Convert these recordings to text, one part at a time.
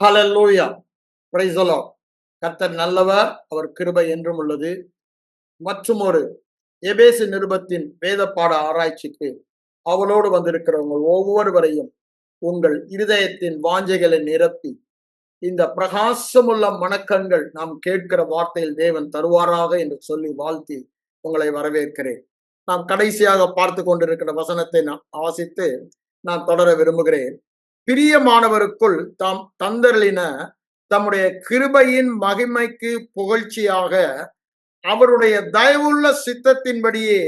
Hallelujah. Praise the Lord. கர்த்தர் நல்லவர், அவர் கிருபை என்றும் உள்ளது. மற்றும் ஒரு எபேசு நிருபத்தின் வேத பாட ஆராய்ச்சிக்கு அவளோடு வந்திருக்கிறவங்க ஒவ்வொருவரையும் உங்கள் இருதயத்தின் வாஞ்சைகளை நிரப்பி இந்த பிரகாசமுள்ள மனக்கண்கள் நாம் கேட்கிற வார்த்தையில் தேவன் தருவாராக என்று சொல்லி வாழ்த்தி உங்களை வரவேற்கிறேன். நாம் கடைசியாக பார்த்து கொண்டிருக்கிற வசனத்தை நான் வாசித்து நான் தொடர விரும்புகிறேன். பிரியமானவருக்குள் தாம் தந்தருளின தம்முடைய கிருபையின் மகிமைக்கு புகழ்ச்சியாக அவருடைய தயவுள்ள சித்தத்தின்படியே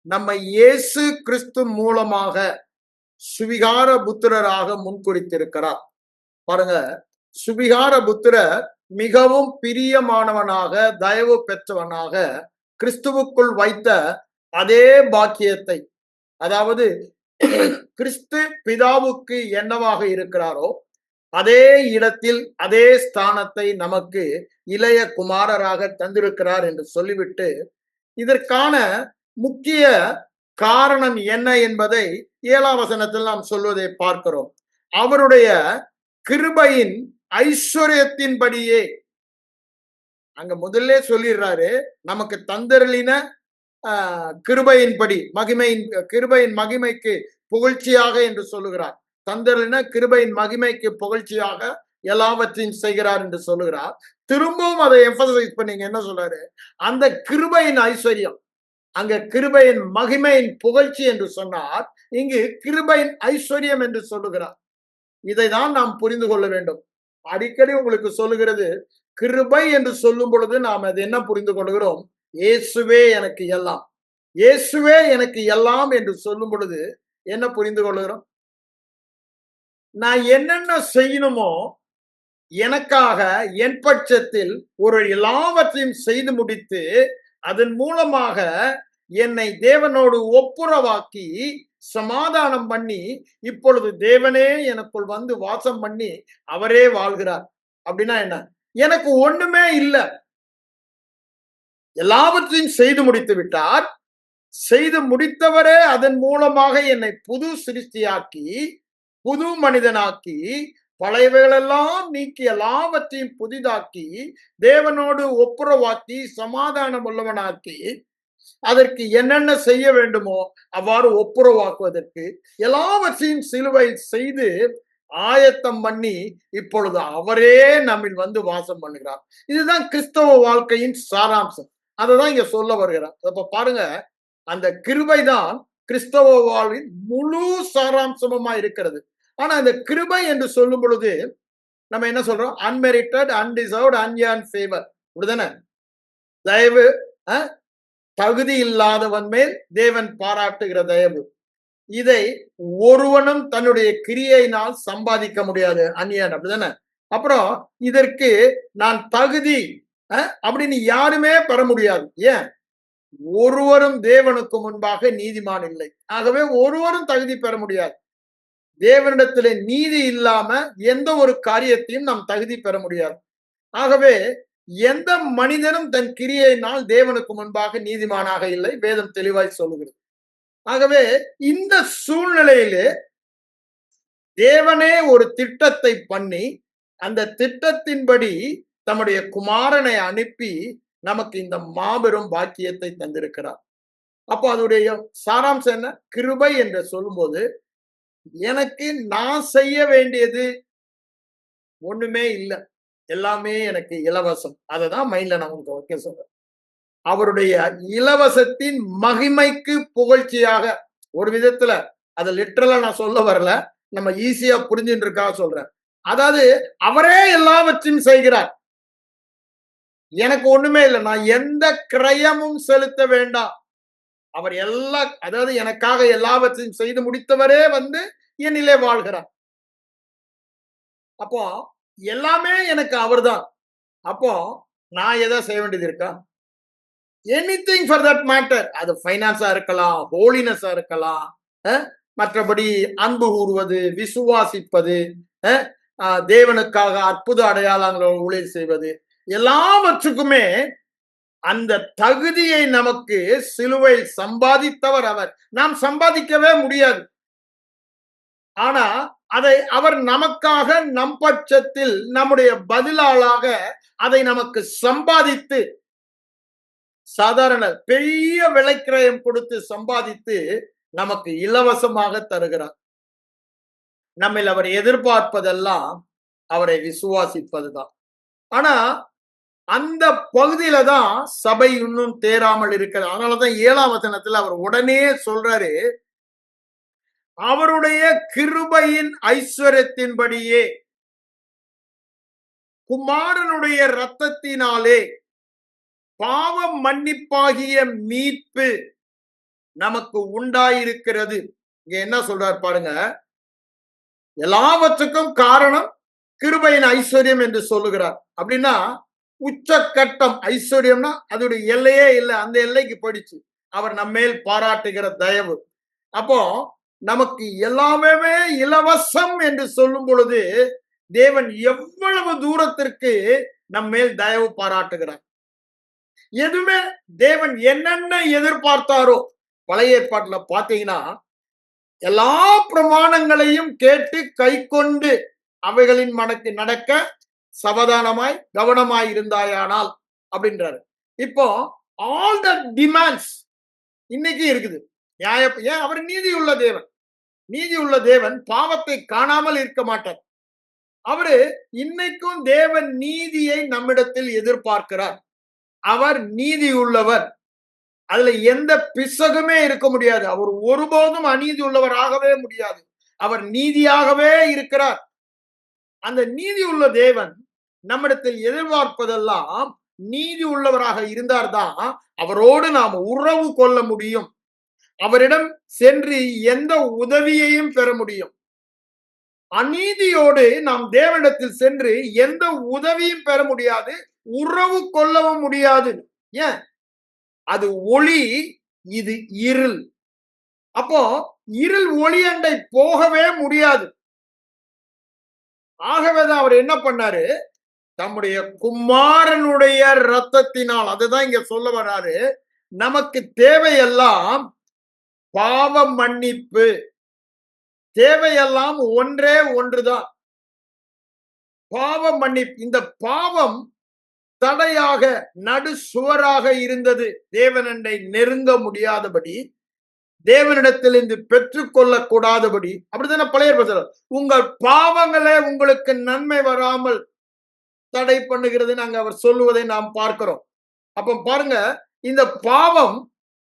நம்மை இயேசு கிறிஸ்து மூலமாக சுவிகார புத்திரராக முன்குறித்திருக்கிறார். பாருங்க, சுவிகார புத்திரர் மிகவும் பிரியமானவனாக தயவு பெற்றவனாக கிறிஸ்துவுக்குள் வைத்த அதே பாக்கியத்தை, அதாவது கிறிஸ்து பிதாவுக்கு என்னவாக இருக்கிறாரோ அதே இடத்தில் அதே ஸ்தானத்தை நமக்கு இளைய குமாரராக தந்திருக்கிறார் என்று சொல்லிவிட்டு இதற்கான முக்கிய காரணம் என்ன என்பதை 7ஆம் வசனத்தில் நாம் சொல்வதை பார்க்கிறோம். அவருடைய கிருபையின் ஐஸ்வர்யத்தின்படியே, அங்க முதல்ல சொல்லிடுறாரு, நமக்கு தந்தருளின கிருபையின்படி கிருபையின் மகிமைக்கு புகழ்ச்சியாக என்று சொல்லுகிறார். தந்தருளின கிருபையின் மகிமைக்கு புகழ்ச்சியாக எல்லாவற்றையும் செய்கிறார் என்று சொல்லுகிறார். திரும்பவும் அதை எம்பசைஸ் பண்ணீங்க, என்ன சொல்றாரு? அந்த கிருபையின் ஐஸ்வர்யம், அங்க கிருபையின் மகிமையின் புகழ்ச்சி என்று சொன்னார், இங்கு கிருபையின் ஐஸ்வர்யம் என்று சொல்லுகிறார். இதைதான் நாம் புரிந்து கொள்ள வேண்டும். அடிக்கடி உங்களுக்கு சொல்லுகிறது, கிருபை என்று சொல்லும் பொழுது நாம் அது என்ன புரிந்து கொள்கிறோம்? இயேசுவே எனக்கு எல்லாம், இயேசுவே எனக்கு எல்லாம் என்று சொல்லும் பொழுது என்ன புரிந்து கொள்கிறோம்? நான் என்னென்ன செய்யணுமோ எனக்காக என் பட்சத்தில் ஒரு எல்லாவற்றையும் செய்து முடித்து அதன் மூலமாக என்னை தேவனோடு ஒப்புரவாக்கி சமாதானம் பண்ணி இப்பொழுது தேவனே எனக்குள் வந்து வாசம் பண்ணி அவரே வாழ்கிறார். அப்படின்னா என்ன? எனக்கு ஒண்ணுமே இல்லை, எல்லாவற்றையும் செய்து முடித்து விட்டார். செய்து முடித்தவரே அதன் மூலமாக என்னை புது சிருஷ்டியாக்கி புது மனிதனாக்கி பழையவைகளெல்லாம் நீக்கி எல்லாவற்றையும் புதிதாக்கி தேவனோடு ஒப்புரவாக்கி சமாதானம் உள்ளவனாக்கி அதற்கு என்னென்ன செய்ய வேண்டுமோ அவ்வாறு ஒப்புரவாக்குவதற்கு எல்லாவற்றையும் சிலுவை செய்து ஆயத்தம் பண்ணி இப்பொழுது அவரே நம்மில் வந்து வாசம் பண்ணுகிறார். இதுதான் கிறிஸ்தவ வாழ்க்கையின் சாராம்சம். அததான் இங்க சொல்ல வருகிறார். அப்ப பாருங்க, அந்த கிருபைதான் கிறிஸ்தவ வாழ்வின் முழு சாராம்சமா இருக்கிறது. ஆனா இந்த கிருபை என்று சொல்லும் பொழுது நம்ம என்ன சொல்றோம்? Unmerited, undeserved, unearned favour. அப்படிதானே? தயவு, தகுதி இல்லாதவன் மேல் தேவன் பாராட்டுகிற தயவு. இதை ஒருவனும் தன்னுடைய கிரியையினால் சம்பாதிக்க முடியாது. அன்ஏர்ன்ட், அப்படிதானே? அப்புறம் இதற்கு நான் தகுதி அப்படின்னு யாருமே பெற முடியாது. ஏன்? ஒருவரும் தேவனுக்கு முன்பாக நீதிமான் இல்லை. ஆகவே ஒருவரும் தகுதி பெற முடியாது. தேவனிடத்திலே நீதி இல்லாம எந்த ஒரு காரியத்தையும் நாம் தகுதி பெற முடியாது. ஆகவே எந்த மனிதனும் தன் கிரியையினால் தேவனுக்கு முன்பாக நீதிமானாக இல்லை, வேதம் தெளிவாய் சொல்லுகிறது. ஆகவே இந்த சூழ்நிலையிலே தேவனே ஒரு திட்டத்தை பண்ணி அந்த திட்டத்தின்படி தம்முடைய குமாரனை அனுப்பி நமக்கு இந்த மாபெரும் பாக்கியத்தை தந்திருக்கிறார். அப்போ அதனுடைய சாராம்சம் என்ன? கிருபை என்று சொல்லும்போது எனக்கு நான் செய்ய வேண்டியது ஒண்ணுமே இல்லை, எல்லாமே எனக்கு இலவசம். அததான் மைண்ட்ல நான் உங்களுக்கு வைக்க சொல்றேன். அவருடைய இலவசத்தின் மகிமைக்கு புகழ்ச்சியாக, ஒரு விதத்துல அதை லிட்டரலா நான் சொல்ல வரல, நம்ம ஈஸியா புரிஞ்சுட்டு இருக்கா சொல்றேன். அதாவது அவரே எல்லாவற்றையும் செய்கிறார், எனக்கு ஒண்ணுமே இல்லை, நான் எந்த கிரயமும் செலுத்த வேண்டாம். அவர் அதாவது எனக்காக எல்லாவற்றையும் செய்து முடித்தவரே வந்து என்னிலே வாழ்கிறார். அப்போ எல்லாமே எனக்கு அவர்தான். அப்போ நான் எதை செய்ய வேண்டியது இருக்கா? Anything for that matter. அது ஃபைனான்ஸா இருக்கலாம், ஹோலினஸா இருக்கலாம், மற்றபடி அன்பு கூறுவது, விசுவாசிப்பது, தேவனுக்காக அற்புத அடையாளங்களோடு ஊழியர் செய்வது, எல்லாவற்றுக்குமே அந்த தகுதியை நமக்கு சிலுவை சம்பாதித்தவர் அவர். நாம் சம்பாதிக்கவே முடியாது. ஆனா அதை அவர் நமக்காக நம் பட்சத்தில் நம்முடைய பதிலாளாக அதை நமக்கு சம்பாதித்து, சாதாரண பெரிய விலைக்கிரயம் கொடுத்து சம்பாதித்து நமக்கு இலவசமாக தருகிறார். நம்மில் அவர் எதிர்பார்ப்பதெல்லாம் அவரை விசுவாசிப்பதுதான். ஆனா அந்த பகுதியில தான் சபை இன்னும் தேராமல் இருக்கிறது. அதனாலதான் 7ஆம் வசனத்துல அவர் உடனே சொல்றாரு, அவருடைய கிருபையின் ஐஸ்வர்யத்தின்படியே குமாரனுடைய இரத்தத்தினாலே பாவ மன்னிப்பாகிய மீட்பு நமக்கு உண்டாயிருக்கிறது. இங்க என்ன சொல்றார் பாருங்க, எல்லாவற்றுக்கும் காரணம் கிருபையின் ஐஸ்வர்யம் என்று சொல்லுகிறார். அப்படின்னா உச்சக்கட்டம் ஐஸ்வர்யம்னா அதோட எல்லையே இல்லை, அந்த எல்லைக்கு போயிடுச்சு அவர் நம்மேல் பாராட்டுகிற தயவு. அப்போ நமக்கு எல்லாமே இலவசம் என்று சொல்லும் பொழுது தேவன் எவ்வளவு தூரத்திற்கு நம்மேல் தயவு பாராட்டுகிறார். எதுவுமே தேவன் என்னென்ன எதிர்பார்த்தாரோ, பழைய ஏற்பாட்டுல பாத்தீங்கன்னா எல்லா பிரமாணங்களையும் கேட்டு கை கொண்டு அவைகளின் மனக்கு நடக்க சவதானமாய் கவனமாய் இருந்தாயானால் அப்படின்றாரு. இப்போ ஆல் த டிமாண்ட்ஸ் இன்னைக்கு இருக்குது. ஏன் அவர் நீதி உள்ள தேவன். நீதி உள்ள தேவன் பாவத்தை காணாமல் இருக்க மாட்டார். அவரு இன்னைக்கும் தேவன் நீதியை நம்மிடத்தில் எதிர்பார்க்கிறார். அவர் நீதி உள்ளவர். அதுல எந்த பிசகுமே இருக்க முடியாது. அவர் ஒருபோதும் அநீதி உள்ளவராகவே முடியாது. அவர் நீதியாகவே இருக்கிறார். அந்த நீதி உள்ள தேவன் நம்மிடத்தில் எதிர்பார்ப்பதெல்லாம் நீதி உள்ளவராக இருந்தால்தான் அவரோடு நாம் உறவு கொள்ள முடியும். அவரிடம் சென்று எந்த உதவியையும் பெற முடியும். அநீதியோடு நாம் தேவனிடத்தில் சென்று எந்த உதவியும் பெற முடியாது, உறவு கொள்ளவும் முடியாது. ஏன்? அது ஒளி, இது இருள். அப்போ இருள் ஒளி அண்டை போகவே முடியாது. ஆகவேதான் அவர் என்ன பண்ணாரு, தம்முடைய குமாரனுடைய இரத்தத்தினால், அதுதான் இங்க சொல்ல வராரு, நமக்கு தேவையெல்லாம் பாவ மன்னிப்பு. தேவையெல்லாம் ஒன்றே ஒன்றுதான், பாவ மன்னிப்பு. இந்த பாவம் தடையாக நடு சுவராக இருந்தது, தேவனண்டை நெருங்க முடியாதபடி, தேவனிடத்தில் இருந்து பெற்றுக்கொள்ள கூடாதபடி. அப்படித்தானே பழைய ஏற்பாடு, உங்கள் பாவங்களே உங்களுக்கு நன்மை வராமல் தடை பண்ணுகிறது நாங்க அவர் சொல்லுவதை நாம் பார்க்கிறோம். அப்ப பாருங்க, இந்த பாவம்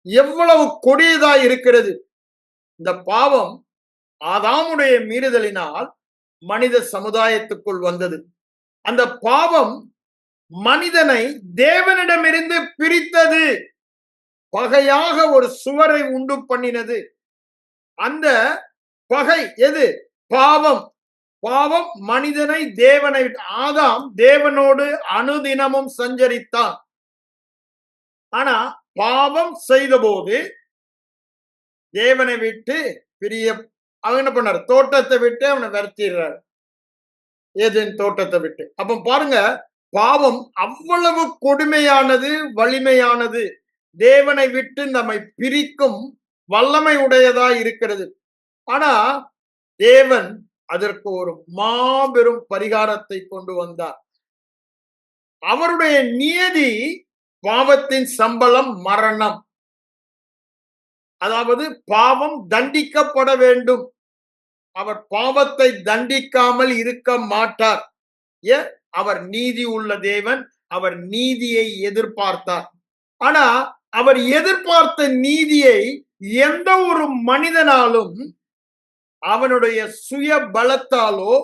எவ்வளவு கொடியதா இருக்கிறது. இந்த பாவம் ஆதாமுடைய மீறுதலினால் மனித சமுதாயத்துக்குள் வந்தது. அந்த பாவம் மனிதனை தேவனிடமிருந்து பிரித்தது, பகையாக ஒரு சுவரை உண்டு பண்ணினது. அந்த பகை எது? பாவம். பாவம் மனிதனை தேவனை விட்டு, ஆதாம் தேவனோடு அனுதினமும் சஞ்சரித்தான். ஆனா பாவம் செய்த போது தேவனை விட்டு பிரிய, அவன் என்ன பண்ணார்? தோட்டத்தை விட்டு அவனை விரட்டிடுறார், ஏதேன் தோட்டத்தை விட்டு. அப்ப பாருங்க, பாவம் அவ்வளவு கொடுமையானது, வலிமையானது, தேவனை விட்டு நம்மை பிரிக்கும் வல்லமை உடையதா இருக்கிறது. ஆனா தேவன் அதற்கு ஒரு மாபெரும் பரிகாரத்தை கொண்டு வந்தார். அவருடைய நியதி, பாவத்தின் சம்பளம் மரணம். அதாவது பாவம் தண்டிக்கப்பட வேண்டும். அவர் பாவத்தை தண்டிக்காமல் இருக்க மாட்டார். ஏன்? அவர் நீதி உள்ள தேவன். அவர் நீதியை எதிர்பார்த்தார். ஆனா அவர் எதிர்பார்த்த நீதியை எந்த ஒரு மனிதனாலும் அவனுடைய சுய பலத்தாலோ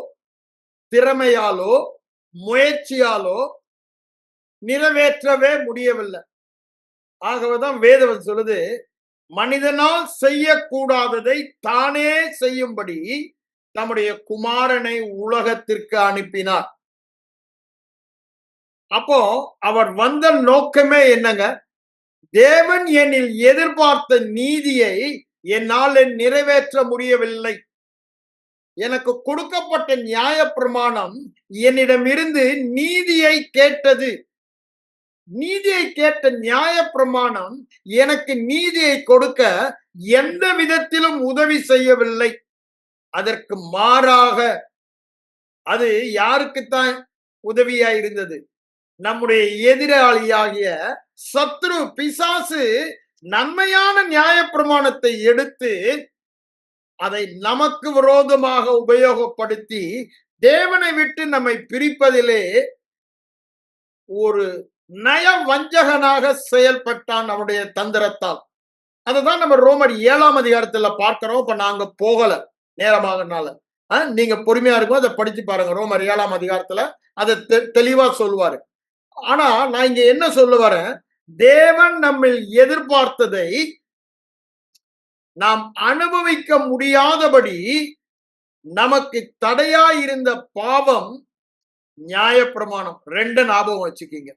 திறமையாலோ முயற்சியாலோ நிறைவேற்றவே முடியவில்லை. ஆகவேதான் வேதம் சொல்லுது, மனிதனால் செய்யக்கூடாததை தானே செய்யும்படி தம்முடைய குமாரனை உலகத்திற்கு அனுப்பினார். அப்போ அவர் வந்த நோக்கமே என்னங்க? தேவன் என்னில் எதிர்பார்த்த நீதியை என்னால் நிறைவேற்ற முடியவில்லை. எனக்கு கொடுக்கப்பட்ட நியாய பிரமாணம் என்னிடமிருந்து நீதியை கேட்டது. நீதியை கேட்ட நியாய பிரமாணம் எனக்கு நீதியை கொடுக்க எந்த விதத்திலும் உதவி செய்யவில்லை. அதற்கு மாறாக அது யாருக்குத்தான் உதவியா இருந்தது? நம்முடைய எதிராளியாகிய சத்ரு பிசாசு நன்மையான நியாயப்பிரமாணத்தை எடுத்து அதை நமக்கு விரோதமாக உபயோகப்படுத்தி தேவனை விட்டு நம்மை பிரிப்பதிலே ஒரு நய வஞ்சகனாக செயல்பட்டான் அவனுடைய தந்திரத்தால். அதுதான் நம்ம ரோமர் 7ஆம் அதிகாரத்துல பார்க்கிறோம். இப்ப நாங்க போகல நேரமாகனால. நீங்க பொறுமையா இருக்கும், அதை படிச்சு பாருங்க. ரோமர் 7ஆம் அதிகாரத்துல அதை தெளிவா சொல்லுவாரு. ஆனா நான் இங்க என்ன சொல்ல வரேன், தேவன் நம்மில் எதிர்பார்த்ததை நாம் அனுபவிக்க முடியாதபடி நமக்கு தடையா இருந்த பாவம் நியாயப்பிரமாணம். 2 ஞாபகம் வச்சுக்கீங்க.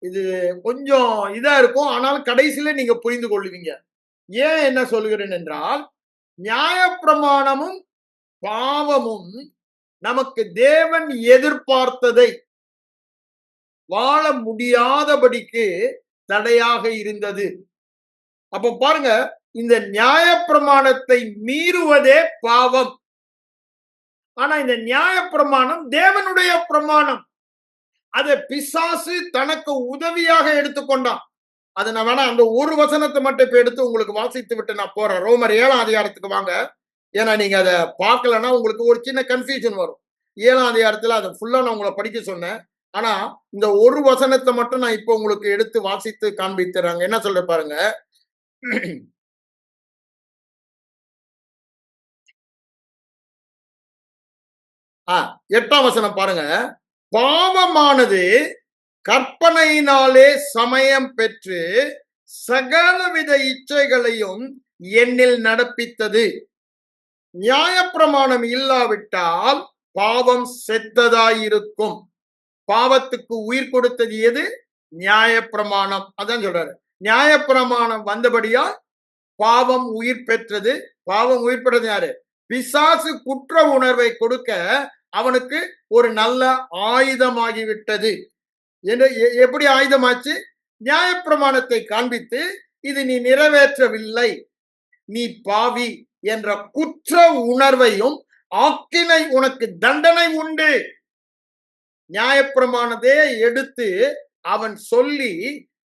இது கொஞ்சம் இதா இருக்கும், ஆனால் கடைசியில நீங்க புரிந்து கொள்வீங்க. ஏன் என்ன சொல்கிறேன் என்றால், நியாயப்பிரமாணமும் பாவமும் நமக்கு தேவன் எதிர்பார்த்ததை வாழ முடியாதபடிக்கு தடையாக இருந்தது. அப்ப பாருங்க, இந்த நியாயப்பிரமாணத்தை மீறுவதே பாவம். ஆனா இந்த நியாயப்பிரமாணம் தேவனுடைய பிரமாணம். அதை பிசாசு தனக்கு உதவியாக எடுத்துக்கொண்டான். அதை நான் வேணா அந்த ஒரு வசனத்தை மட்டும் இப்ப எடுத்து உங்களுக்கு வாசித்து விட்டு நான் போறேன். ரோமர் 7ஆம் அதிகாரத்துக்கு வாங்க. ஏன்னா நீங்க அதை பார்க்கலன்னா உங்களுக்கு ஒரு சின்ன கன்ஃபியூஷன் வரும். 7ஆம் அதிகாரத்துல அதை ஃபுல்லா நான் உங்களை படிக்க சொன்னேன். ஆனா இந்த ஒரு வசனத்தை மட்டும் நான் இப்ப உங்களுக்கு எடுத்து வாசித்து காண்பித்துறாங்க. என்ன சொல்ற பாருங்க. 8ஆம் வசனம் பாருங்க. பாவமானது கற்பனையினாலே சமயம் பெற்று சகலவித இச்சைகளையும் என்னில் நடப்பித்தது. நியாயப்பிரமாணம் இல்லாவிட்டால் பாவம் செத்ததாயிருக்கும். பாவத்துக்கு உயிர் கொடுத்தது எது? நியாயப்பிரமாணம். அதான் சொல்றாரு. நியாயப்பிரமாணம் வந்தபடியா பாவம் உயிர் பெற்றது. பாவம் உயிர் பெற்றது யாரு? பிசாசு குற்ற உணர்வை கொடுக்க அவனுக்கு ஒரு நல்ல ஆயுதமாகிவிட்டது. எப்படி ஆயுதமாச்சு? நியாயப்பிரமாணத்தை காண்பித்து இது நீ நிறைவேற்றவில்லை, நீ பாவி என்ற குற்ற உணர்வையும் ஆக்கினை, உனக்கு தண்டனை உண்டு. நியாயப்பிரமாணத்தை எடுத்து அவன் சொல்லி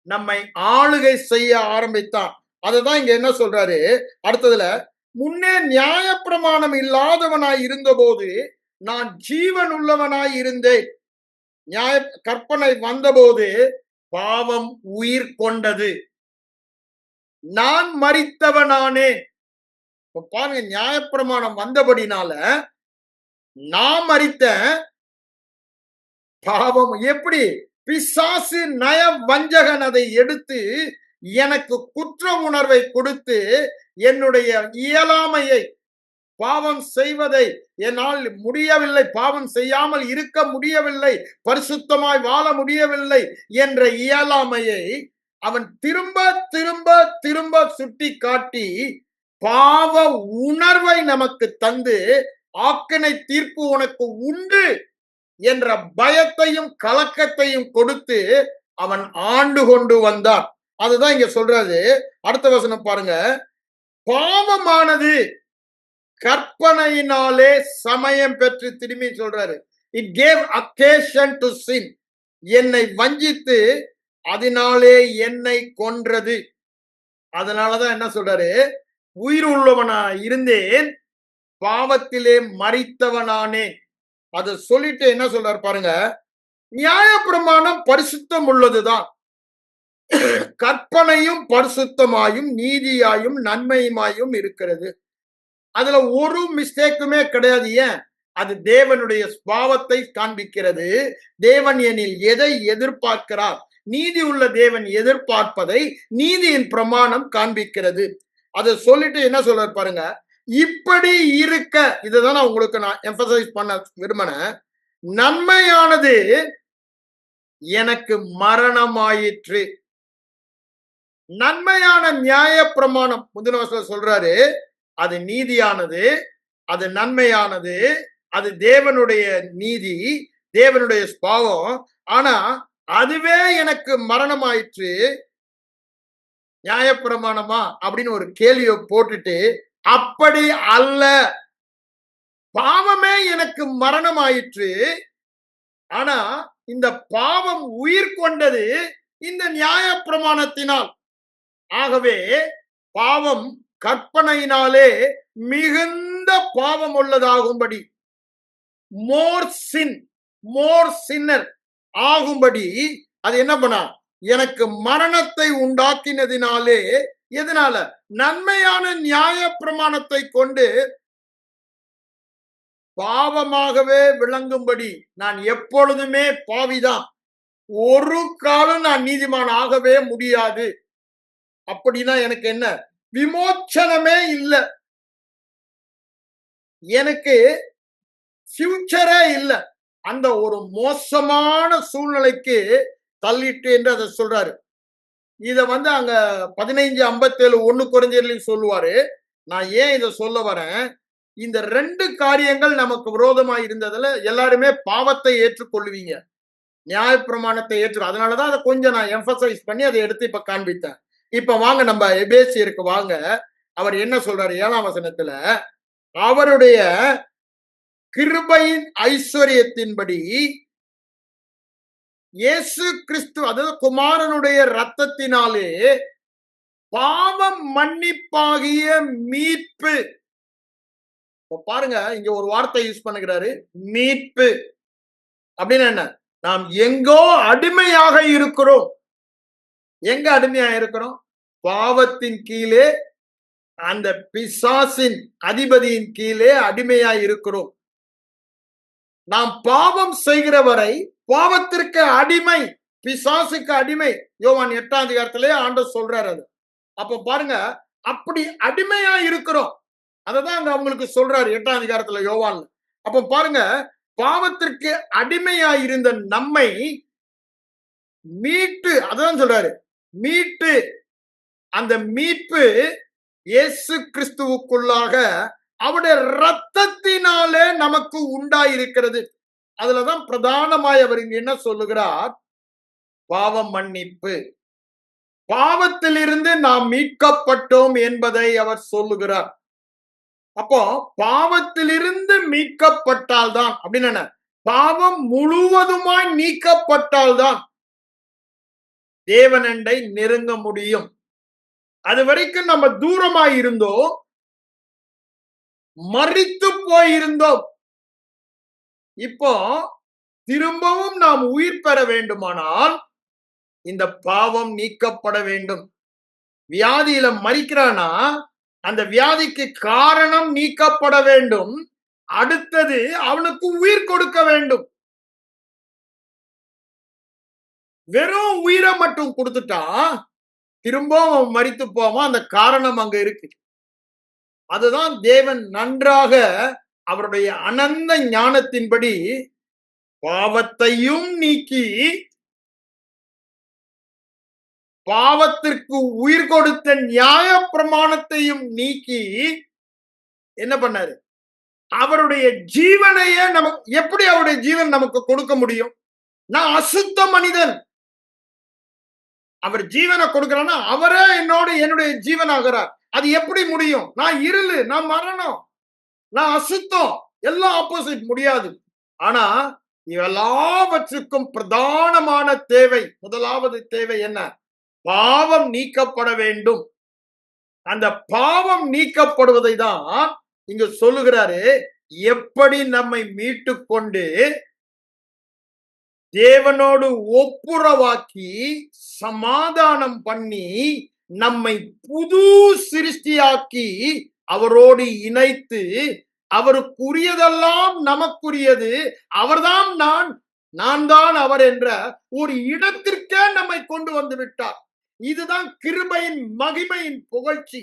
நம்மை ஆளுகை செய்ய ஆரம்பித்தான். அதுதான் இங்க என்ன சொல்றாரு அடுத்ததுல, முன்னே நியாயப்பிரமாணம் இல்லாதவனாய் இருந்தபோது நான் ஜீவன் உள்ளவனாய் இருந்தேன். கற்பனை வந்தபோது பாவம் உயிர் கொண்டது, நான் மரித்தவனானே. பாருங்க, நியாயப்பிரமாணம் வந்தபடினால நான் மரித்த. பாவம் எப்படி? பிசாசு நய வஞ்சகன் அதை எடுத்து எனக்கு குற்ற உணர்வை கொடுத்து என்னுடைய இயலாமையை, பாவம் செய்வதை என்னால் முடியவில்லை, பாவம் செய்யாமல் இருக்க முடியவில்லை, பரிசுத்தமாய் வாழ முடியவில்லை என்ற இயலாமையை அவன் திரும்ப திரும்ப திரும்ப சுட்டி காட்டி பாவ உணர்வை நமக்கு தந்து ஆக்கினை தீர்ப்பு உனக்கு உண்டு என்ற பயத்தையும் கலக்கத்தையும் கொடுத்து அவன் ஆண்டு கொண்டு வந்தான். அதுதான் இங்க சொல்றது. அடுத்த வசனம் பாருங்க. பாவமானது கற்பனையினாலே சமயம் பெற்று, திரும்பி சொல்றாரு, இட் கேவ் அக்கேஷன் டு சின். என்னை வஞ்சித்து அதனாலே என்னை கொன்றது. அதனாலதான் என்ன சொல்றாரு, உயிர் உள்ளவனா இருந்தேன், பாவத்திலே மரித்தவனானேன். அதை சொல்லிட்டு என்ன சொல்றாரு பாருங்க. நியாயப்பிரமாணம் பரிசுத்தம் உள்ளதுதான், கற்பனையும் பரிசுத்தமாயும் நீதியாயும் நன்மையுமாயும் இருக்கிறது. அதுல ஒரு மிஸ்டேக்குமே கிடையாது. ஏன்? அது தேவனுடைய சுபாவத்தை காண்பிக்கிறது. தேவன் எனில் எதை எதிர்பார்க்கிறார்? நீதி உள்ள தேவன் எதிர்பார்ப்பதை நீதியின் பிரமாணம் காண்பிக்கிறது. அதை சொல்லிட்டு என்ன சொல்ற பாருங்க. இப்படி இருக்க, இதுதான் உங்களுக்கு நான் எம்பசைஸ் பண்ண விரும்பினேன். நன்மையானது எனக்கு மரணமாயிற்று. நன்மையான நியாய பிரமாணம் முந்தின வருஷம் சொல்றாரு, அது நீதியானது, அது நன்மையானது, அது தேவனுடைய நீதி, தேவனுடைய சுபாவம். ஆனா அதுவே எனக்கு மரணமாயிற்று. நியாயப்பிரமாணமா அப்படின்னு ஒரு கேள்வியை போட்டுட்டு அப்படி அல்ல. பாவமே எனக்கு மரணம் ஆயிற்று. ஆனா இந்த பாவம் உயிர் கொண்டது இந்த நியாய பிரமாணத்தினால். ஆகவே பாவம் கற்பனையினாலே மிகுந்த பாவம் உள்ளதாகும்படி, மோர் சின், மோர் சின்னர் ஆகும்படி அது என்ன பண்ணா, எனக்கு மரணத்தை உண்டாக்கினதினாலே, எதனால? நன்மையான நியாய பிரமாணத்தை கொண்டு பாவமாகவே விளங்கும்படி. நான் எப்பொழுதுமே பாவிதான், ஒரு காலம் நான் நீதிமான் ஆகவே முடியாது. அப்படின்னா எனக்கு என்ன? விமோச்சனமே இல்லை, எனக்கு ஃபியூச்சரே இல்லை. அந்த ஒரு மோசமான சூழ்நிலைக்கு தள்ளிட்டு என்று அதை சொல்றாரு. இத அங்க 15:57 1 கொரிந்தியர்லயும் சொல்லுவாரு. நான் ஏன் இதை சொல்ல வரேன்? இந்த 2 காரியங்கள் நமக்கு விரோதமா இருந்ததுல எல்லாருமே பாவத்தை ஏற்றுக்கொள்வீங்க, நியாயப்பிரமாணத்தை அதனாலதான் அதை கொஞ்சம் நான் எம்பசைஸ் பண்ணி அதை எடுத்து இப்ப காண்பித்தேன். இப்ப வாங்க நம்ம எபேசியருக்கு வாங்க. அவர் என்ன சொல்றாரு 7ஆம் வசனத்துல? அவருடைய கிருபையின் ஐஸ்வர்யத்தின்படி இயேசு கிறிஸ்து, அதாவது குமாரனுடைய இரத்தத்தினாலே பாவம் மன்னிப்பாகிய மீட்பு. பாருங்க, இங்க ஒரு வார்த்தை யூஸ் பண்ணுகிறாரு, மீட்பு. அப்படின்னு என்ன? நாம் எங்கோ அடிமையாக இருக்கிறோம். எங்க அடிமையா இருக்கிறோம்? பாவத்தின் கீழே, அந்த பிசாசின் அதிபதியின் கீழே அடிமையா இருக்கிறோம். நாம் பாவம் செய்கிற வரை பாவத்திற்கு அடிமை, பிசாசுக்கு அடிமை. யோவான் 8ஆம் அதிகாரத்திலே ஆண்டவர் சொல்றாரு அது. அப்ப பாருங்க, அப்படி அடிமையா இருக்கிறோம். அததான் அங்க அவங்களுக்கு சொல்றாரு 8ஆம் அதிகாரத்துல யோவான்ல. அப்ப பாருங்க, பாவத்திற்கு அடிமையா இருந்த நம்மை மீட்டு, அதான் சொல்றாரு, மீட்டு. அந்த மீட்பு இயேசு கிறிஸ்துவுக்குள்ளாக அவருடைய இரத்தத்தினாலே நமக்கு உண்டாயிருக்கிறது. அதுலதான் பிரதானமாய் அவர் இங்க என்ன சொல்லுகிறார்? பாவம் மன்னிப்பு. பாவத்திலிருந்து நாம் மீட்கப்பட்டோம் என்பதை அவர் சொல்லுகிறார். அப்போ பாவத்திலிருந்து மீட்கப்பட்டால்தான், அப்படின்னு என்ன, பாவம் முழுவதுமாய் நீக்கப்பட்டால்தான் தேவனண்டை நெருங்க முடியும். அது வரைக்கும் நம்ம தூரமாய் இருந்தோம், மரித்து போயிருந்தோம். இப்போ திரும்பவும் நாம் உயிர் பெற வேண்டுமானால் இந்த பாவம் நீக்கப்பட வேண்டும். வியாதியில மரிக்கிறானா, அந்த வியாதிக்கு காரணம் நீக்கப்பட வேண்டும். அடுத்தது அவனுக்கு உயிர் கொடுக்க வேண்டும். வெறும் உயிரை மட்டும் கொடுத்துட்டா திரும்பவும் மரித்து போவான். அந்த காரணம் அங்க இருக்கு. அதுதான் தேவன் நன்றாக அவருடைய அனந்த ஞானத்தின்படி பாவத்தையும் நீக்கி, பாவத்திற்கு உயிர் கொடுத்த நியாய பிரமாணத்தையும் நீக்கி என்ன பண்ணாரு? அவருடைய ஜீவனையே நமக்கு, எப்படி அவருடைய ஜீவன் நமக்கு கொடுக்க முடியும்? நான் அசுத்த மனிதன், அவர் ஜீவனை கொடுக்கிறான்னா அவரே என்னோட என்னுடைய ஜீவன் ஆகிறார். அது எப்படி முடியும்? நான் இருளு, நான் மரணம், நான் அசுத்தம், எல்லாம் ஆப்போசிட், முடியாது. ஆனா எல்லாவற்றுக்கும் பிரதானமான தேவை, முதலாவது தேவை என்ன? பாவம் நீக்கப்பட வேண்டும். அந்த பாவம் நீக்கப்படுவதை தான் இங்க சொல்லுகிறாரு. எப்படி நம்மை மீட்டு கொண்டு தேவனோடு ஒப்புரவாக்கி சமாதானம் பண்ணி நம்மை புது சிருஷ்டியாக்கி அவரோடு இணைத்து, அவருக்குரியதெல்லாம் நமக்குரியது, அவர்தான் நான், நான் தான் அவர் என்ற ஒரு இடத்திற்கே நம்மை கொண்டு வந்து விட்டார். இதுதான் கிருபையின் மகிமையின் புகழ்ச்சி.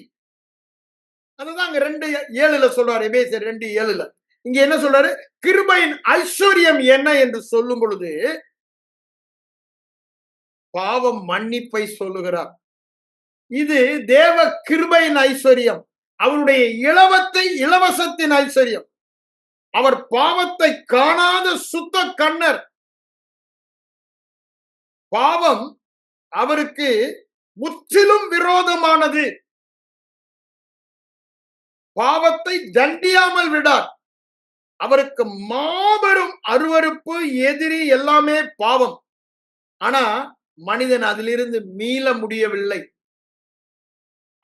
அதுதான் அங்க 2:7 சொல்றாரு, எபேசியர் 2:7. இங்க என்ன சொல்றாரு? கிருபையின் ஐஸ்வர்யம் என்ன என்று சொல்லும் பொழுது பாவம் மன்னிப்பை சொல்லுகிறார். இது தேவ கிருபையின் ஐஸ்வர்யம், அவருடைய இலவசத்தின் ஐஸ்வர்யம். அவர் பாவத்தை காணாத சுத்த கண்ணர். பாவம் அவருக்கு முற்றிலும் விரோதமானது. பாவத்தை தண்டியாமல் விடார். அவருக்கு மாபெரும் அருவருப்பு, எதிரி எல்லாமே பாவம். ஆனா மனிதன் அதிலிருந்து மீள முடியவில்லை.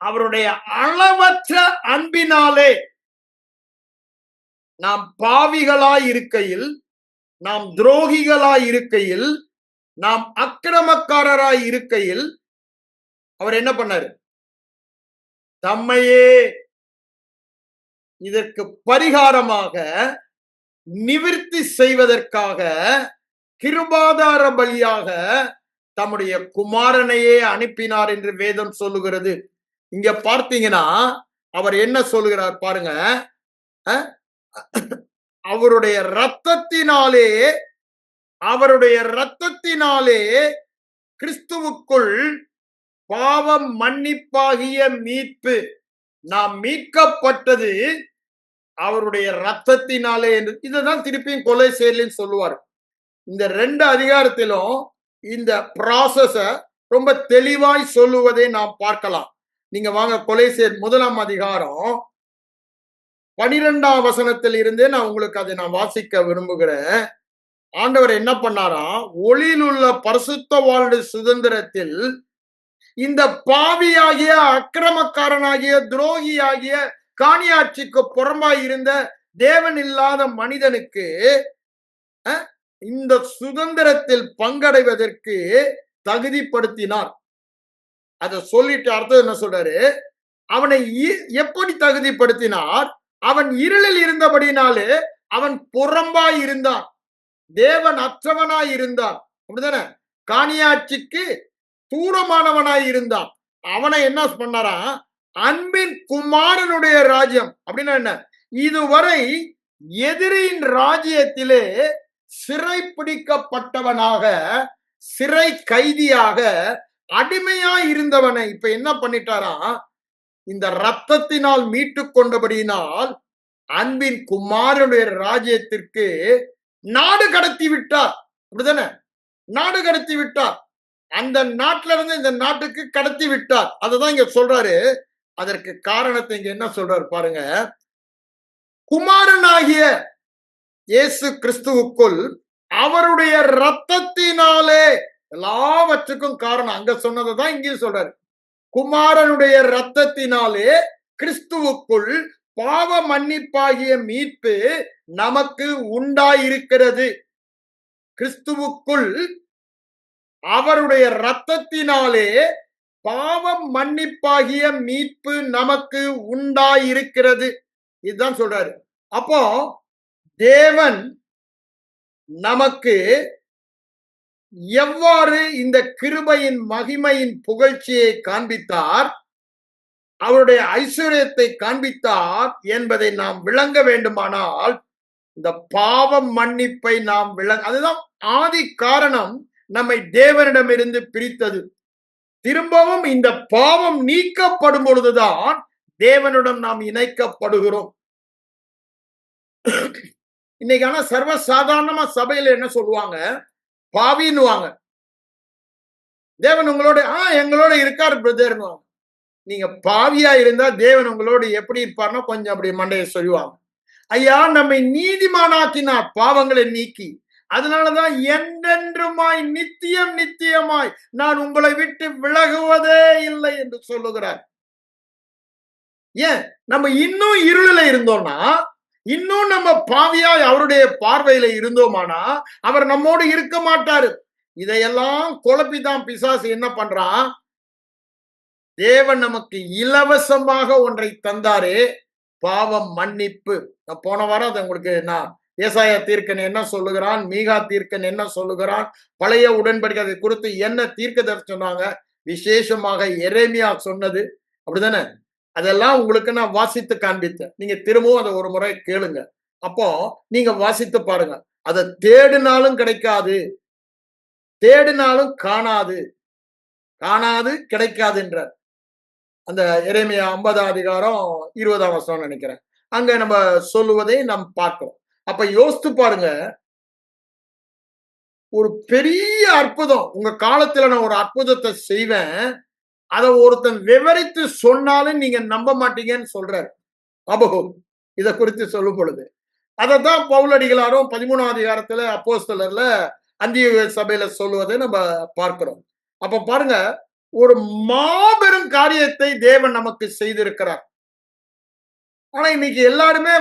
அவருடைய அளவற்ற அன்பினாலே நாம் பாவிகளாய் இருக்கையில், நாம் துரோகிகளாய் இருக்கையில், நாம் அக்கிரமக்காரராய் இருக்கையில் அவர் என்ன பண்ணாரு? தம்மையே இதற்கு பரிகாரமாக நிவிர்த்தி செய்வதற்காக கிருபாதார பலியாக தம்முடைய குமாரனையே அனுப்பினார் என்று வேதம் சொல்லுகிறது. இங்க பார்த்தீங்கன்னா அவர் என்ன சொல்லுகிறார் பாருங்க. அவருடைய இரத்தத்தினாலே கிறிஸ்துவுக்குள் பாவம் மன்னிப்பாகிய மீட்பு, நாம் மீட்கப்பட்டது அவருடைய இரத்தத்தினாலே என்று. இதுதான் திருப்பியும் கொலோசையரில் சொல்லுவார். இந்த 2 அதிகாரத்திலும் இந்த ப்ராசஸ ரொம்ப தெளிவாய் சொல்லுவதை நாம் பார்க்கலாம். நீங்க வாங்க கொலோசையர் 1ஆம் அதிகாரம் 12ஆம் வசனத்தில் இருந்தே நான் உங்களுக்கு அதை நான் வாசிக்க விரும்புகிறேன். ஆண்டவர் என்ன பண்ணாராம்? ஒளியில் உள்ள பரிசுத்த வாழ்வு சுதந்திரத்தில் இந்த பாவியாகிய, அக்கிரமக்காரனாகிய, துரோகியாகிய, காணியாட்சிக்கு புறம்பாய் இருந்த தேவன் இல்லாத மனிதனுக்கு இந்த சுதந்திரத்தில் பங்கடைவதற்கு தகுதிப்படுத்தினார். அதை சொல்லிட்டு அர்த்தம் என்ன சொல்றாரு? அவனை எப்படி தகுதிப்படுத்தினார்? அவன் இருளில் இருந்தபடினாலே அவன் புறம்பாய் இருந்தான், தேவன் அற்றவனாய் இருந்தான், அப்படிதானே? காணியாட்சிக்கு தூரமானவனாய் இருந்தான். அவனை என்ன பண்ணாரா? அன்பின் குமாரனுடைய ராஜ்யம் அப்படின்னா என்ன? இதுவரை எதிரியின் ராஜ்யத்திலே சிறை பிடிக்கப்பட்டவனாக, சிறை கைதியாக, அடிமையாய் இருந்தவனை இப்ப என்ன பண்ணிட்டாரா? இந்த ரத்தத்தினால் மீட்டு கொண்டபடியினால் அன்பின் குமாரனுடைய ராஜ்யத்திற்கு நாடு கடத்தி விட்டார், அப்படிதானே? நாடு கடத்தி விட்டார். அந்த நாட்டில இருந்து இந்த நாட்டுக்கு கடத்தி விட்டார். அதுதான் இங்க சொல்றாரு. அதற்கு காரணத்தை இங்க என்ன சொல்றாரு பாருங்க. குமாரனாகிய இயேசு கிறிஸ்துவுக்குள் அவருடைய இரத்தத்தினாலே, எல்லாவற்றுக்கும் காரணம் அங்க சொன்னதுதான் இங்கேயும் சொல்றாரு. குமாரனுடைய இரத்தத்தினாலே கிறிஸ்துவுக்குள் பாவ மன்னிப்பாகிய மீட்பு நமக்கு உண்டாயிருக்கிறது. கிறிஸ்துவுக்குள் அவருடைய இரத்தத்தினாலே பாவம் மன்னிப்பாகிய மீட்பு நமக்கு உண்டாயிருக்கிறது. இதுதான் சொல்றாரு. அப்போ தேவன் நமக்கு எவ்வாறு இந்த கிருபையின் மகிமையின் புகழ்ச்சியை காண்பித்தார், அவருடைய ஐஸ்வர்யத்தை காண்பித்தார் என்பதை நாம் விளங்க வேண்டுமானால் இந்த பாவம் மன்னிப்பை நாம் அதுதான் ஆதி காரணம் நம்மை தேவனிடமிருந்து பிரித்தது. திரும்பவும் இந்த பாவம் நீக்கப்படும் பொழுதுதான் தேவனிடம் நாம் இணைக்கப்படுகிறோம். இன்னைக்கு ஆனா சர்வசாதாரணமா சபையில என்ன சொல்லுவாங்க? பாவின்னுவாங்க. தேவன் உங்களோட எங்களோட இருக்காரு பிரதர். நீங்க பாவியா இருந்தா தேவன் உங்களோட எப்படி இருப்பார்னா கொஞ்சம் அப்படி மண்டையை சொல்லுவாங்க. ஐயா, நம்மை நீதிமானாக்கினார் பாவங்களை நீக்கி. அதனாலதான் என்றென்றுமாய் நித்தியம் நித்தியமாய் நான் உங்களை விட்டு விலகுவதே இல்லை என்று சொல்லுகிறார். ஏன்? நம்ம இன்னும் இருளில இருந்தோம்னா, இன்னும் நம்ம பாவியாய் அவருடைய பார்வையில இருந்தோமானா அவர் நம்மோடு இருக்க மாட்டாரு. இதையெல்லாம் குழப்பிதான் பிசாசு என்ன பண்றான்? தேவன் நமக்கு இலவசமாக ஒன்றை தந்தாரே, பாவம் மன்னிப்பு. நான் போன வாரம் அதை உங்களுக்கு நான் ஏசாயா தீர்க்கன் என்ன சொல்லுகிறான், மீகா தீர்க்கன் என்ன சொல்லுகிறான், பழைய உடன்படிக்கை அதை குறித்து என்ன தீர்க்கதரிசி சொன்னாங்க, விசேஷமாக எரேமியா சொன்னது, அப்படிதானே? அதெல்லாம் உங்களுக்கு நான் வாசித்து காண்பித்தேன். நீங்க திரும்பவும் அதை ஒரு முறை கேளுங்க. அப்போ நீங்க வாசித்து பாருங்க. அதை தேடினாலும் கிடைக்காது, தேடினாலும் காணாது, காணாது கிடைக்காதுன்ற அந்த எரேமியா 50ஆம் அதிகாரம் 20ஆம் வசனம் நினைக்கிறேன். அங்க நம்ம சொல்லுவதை நாம் பார்க்கிறோம். அப்ப யோசித்து பாருங்க. ஒரு பெரிய அற்புதம், உங்க காலத்துல நான் ஒரு அற்புதத்தை செய்வேன், அதை ஒருத்தன் விவரித்து சொன்னாலும் நீங்க நம்ப மாட்டீங்கன்னு சொல்றாரு. அபகும் இத குறித்து சொல்லும் பொழுது அதத்தான் பவுலடிகளாரும் 13ஆம் அதிகாரத்துல அப்போஸ்தலர்ல அந்தியோகிய சபையில சொல்லுவதை நம்ம பார்க்கிறோம். அப்ப பாருங்க, ஒரு மாபெரும் காரியத்தை தேவன் நமக்கு செய்திருக்கிறார். ஆனா இன்னைக்கு எல்லாருமே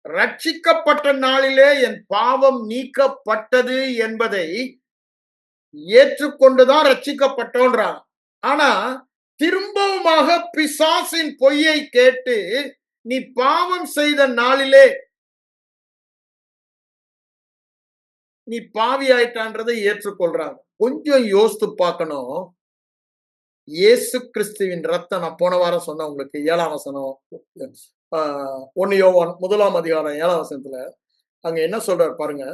ரட்சிக்கப்பட்ட நாளிலே என் பாவம் நீக்கப்பட்டது என்பதை ஏற்றுக்கொண்டுதான் ரட்சிக்கப்பட்டோன்றாங்க. ஆனா திரும்பவுமாக பிசாசின் பொய்யை கேட்டு நீ பாவம் செய்த நாளிலே நீ பாவி ஆயிட்டான்றதை ஏற்றுக்கொள்றாங்க. கொஞ்சம் யோசித்து பார்க்கணும். இயேசு கிறிஸ்துவின் ரத்தம், நான் போன வாரம் சொன்ன உங்களுக்கு 7ஆம் வசனம், 1 யோவான் 1ஆம் அதிகாரம் 7ஆம் வசனத்துல அங்க என்ன சொல்றாரு பாருங்க.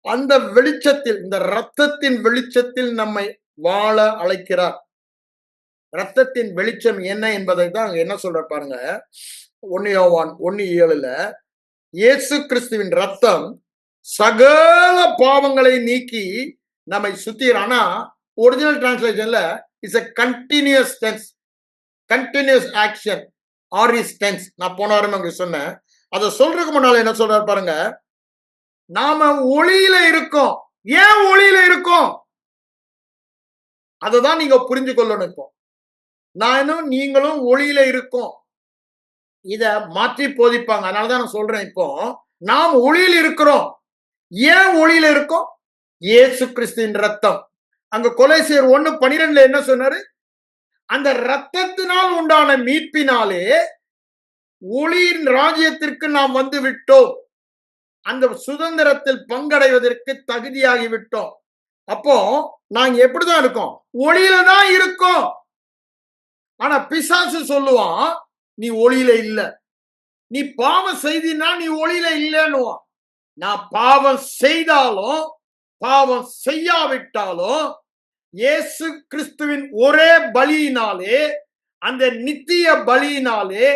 அந்த வெளிச்சத்தில், இந்த ரத்தத்தின் வெளிச்சத்தில் நம்மை வாழ அழைக்கிறார். ரத்தத்தின் வெளிச்சம் என்ன என்பதை தான் அங்க என்ன சொல்றாரு பாருங்க. 1 யோவான் 1:7ல இயேசு கிறிஸ்துவின் ரத்தம் சகல பாவங்களை நீக்கி நம்மை சுத்திர். ஆனா ஒரிஜினல் டிரான்ஸ்லேஷன்ல it's a continuous tense, continuous action, or is tense. நான் போன வாரம் உங்களுக்கு சொன்னேன். அதை சொல்றதுக்கு முன்னால என்ன சொல்றாரு பாருங்க. நாம ஒளியில இருக்கோம். ஏன் ஒளியில இருக்கோம்? அததான் நீங்க புரிஞ்சு கொள்ளணும். இப்போ நானும் நீங்களும் ஒளியில இருக்கோம். இத மாற்றி போதிப்பாங்க. அதனாலதான் நான் சொல்றேன். இப்போ நாம் ஒளியில் இருக்கிறோம். ஏன் ஒளியில இருக்கோம்? இயேசு கிறிஸ்துவின் ரத்தம். அங்க கொலைசியர் 1:12 என்ன சொன்னாரு? அந்த ரத்தத்தினால் உண்டான மீட்பினாலே ஒளியின் ராஜ்யத்திற்கு நாம் வந்து விட்டோம். அந்த சுதந்திரத்தில் பங்கடைவதற்கு தகுதியாகி விட்டோம். அப்போ நாங்க எப்படிதான் இருக்கோம்? ஒளியில தான் இருக்கோம். ஆனா பிசாசு சொல்லுவான், நீ ஒளியில இல்ல, நீ பாவம் செய்தினா நீ ஒளியில இல்லன்னுவான். நான் பாவம் செய்தாலும் பாவம் செய்யாவிட்டாலும் இயேசு கிறிஸ்துவின் ஒரே பலியினாலே, அந்த நித்திய பலியினாலே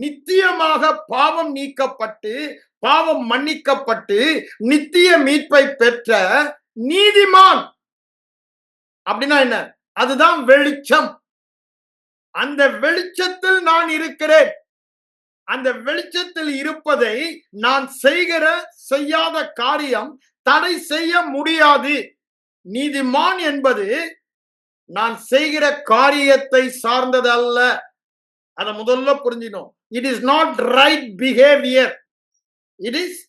நித்தியமாக பாவம் நீக்கப்பட்டு, பாவம் மன்னிக்கப்பட்டு, நித்திய மீட்பை பெற்ற நீதிமான். அப்படின்னா என்ன? அதுதான் வெளிச்சம். அந்த வெளிச்சத்தில் நான் இருக்கிறேன். அந்த வெளிச்சத்தில் இருப்பதை நான் செய்யாத காரியம் தடை செய்ய முடியாது. நீதிமான் என்பது நான் செய்கிற காரியத்தை சார்ந்தது அல்ல. அதை முதல்ல புரிஞ்சிடும். It is not right behaviour, it is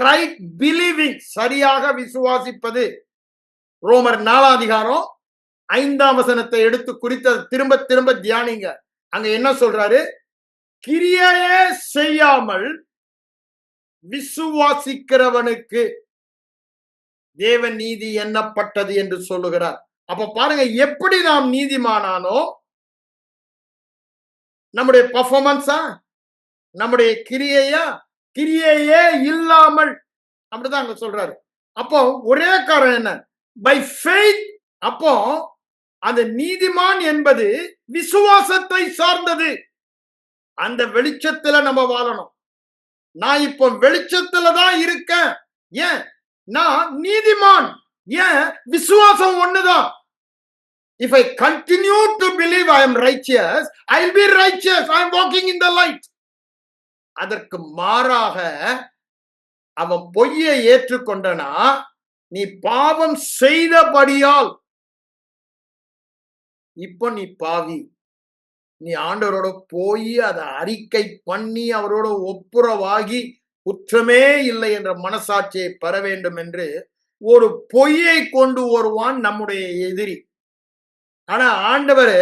right believing. சரியாக விசுவாசிப்பது. ரோமர் 4ஆம் அதிகாரம் 5ஆம் வசனத்தை எடுத்து குறித்த திரும்ப திரும்ப தியானிங்க. அங்க என்ன சொல்றாரு? கிரியையே செய்யாமல் விசுவாசிக்கிறவனுக்கு தேவ நீதி எண்ணப்பட்டது என்று சொல்லுகிறார். அப்ப பாருங்க, எப்படி நாம் நீதிமானானோ, நம்முடைய பர்ஃபார்மன்ஸா, நம்முடைய கிரியையா? கிரியையே இல்லாமல், அப்படிதான் அங்க சொல்றாரு. அப்போ ஒரே காரணம் என்ன? By faith. அப்போ அந்த நீதிமான் என்பது விசுவாசத்தை சார்ந்தது. அந்த வெளிச்சத்துல நம்ம வாழணும். நான் இப்போ வெளிச்சத்துல தான் இருக்கேன். ஏன்? நான் நீதிமான். ஏன்? விசுவாசம் ஒண்ணுதான். If I continue to believe I am righteous, I will be righteous. I am walking in the light. அதற்கு மாறாக அவன் பொய்யை ஏற்றுக்கொண்டனா, நீ பாவம் செய்தபடியால் இப்போ நீ பாவி. நீ ஆண்டவரோட போய் அதை அறிக்கை பண்ணி அவரோட ஒப்புரவாகி குற்றமே இல்லை என்ற மனசாட்சியை பெற வேண்டும் என்று ஒரு பொய்யை கொண்டு வருவான் நம்முடைய எதிரி. ஆனா ஆண்டவர்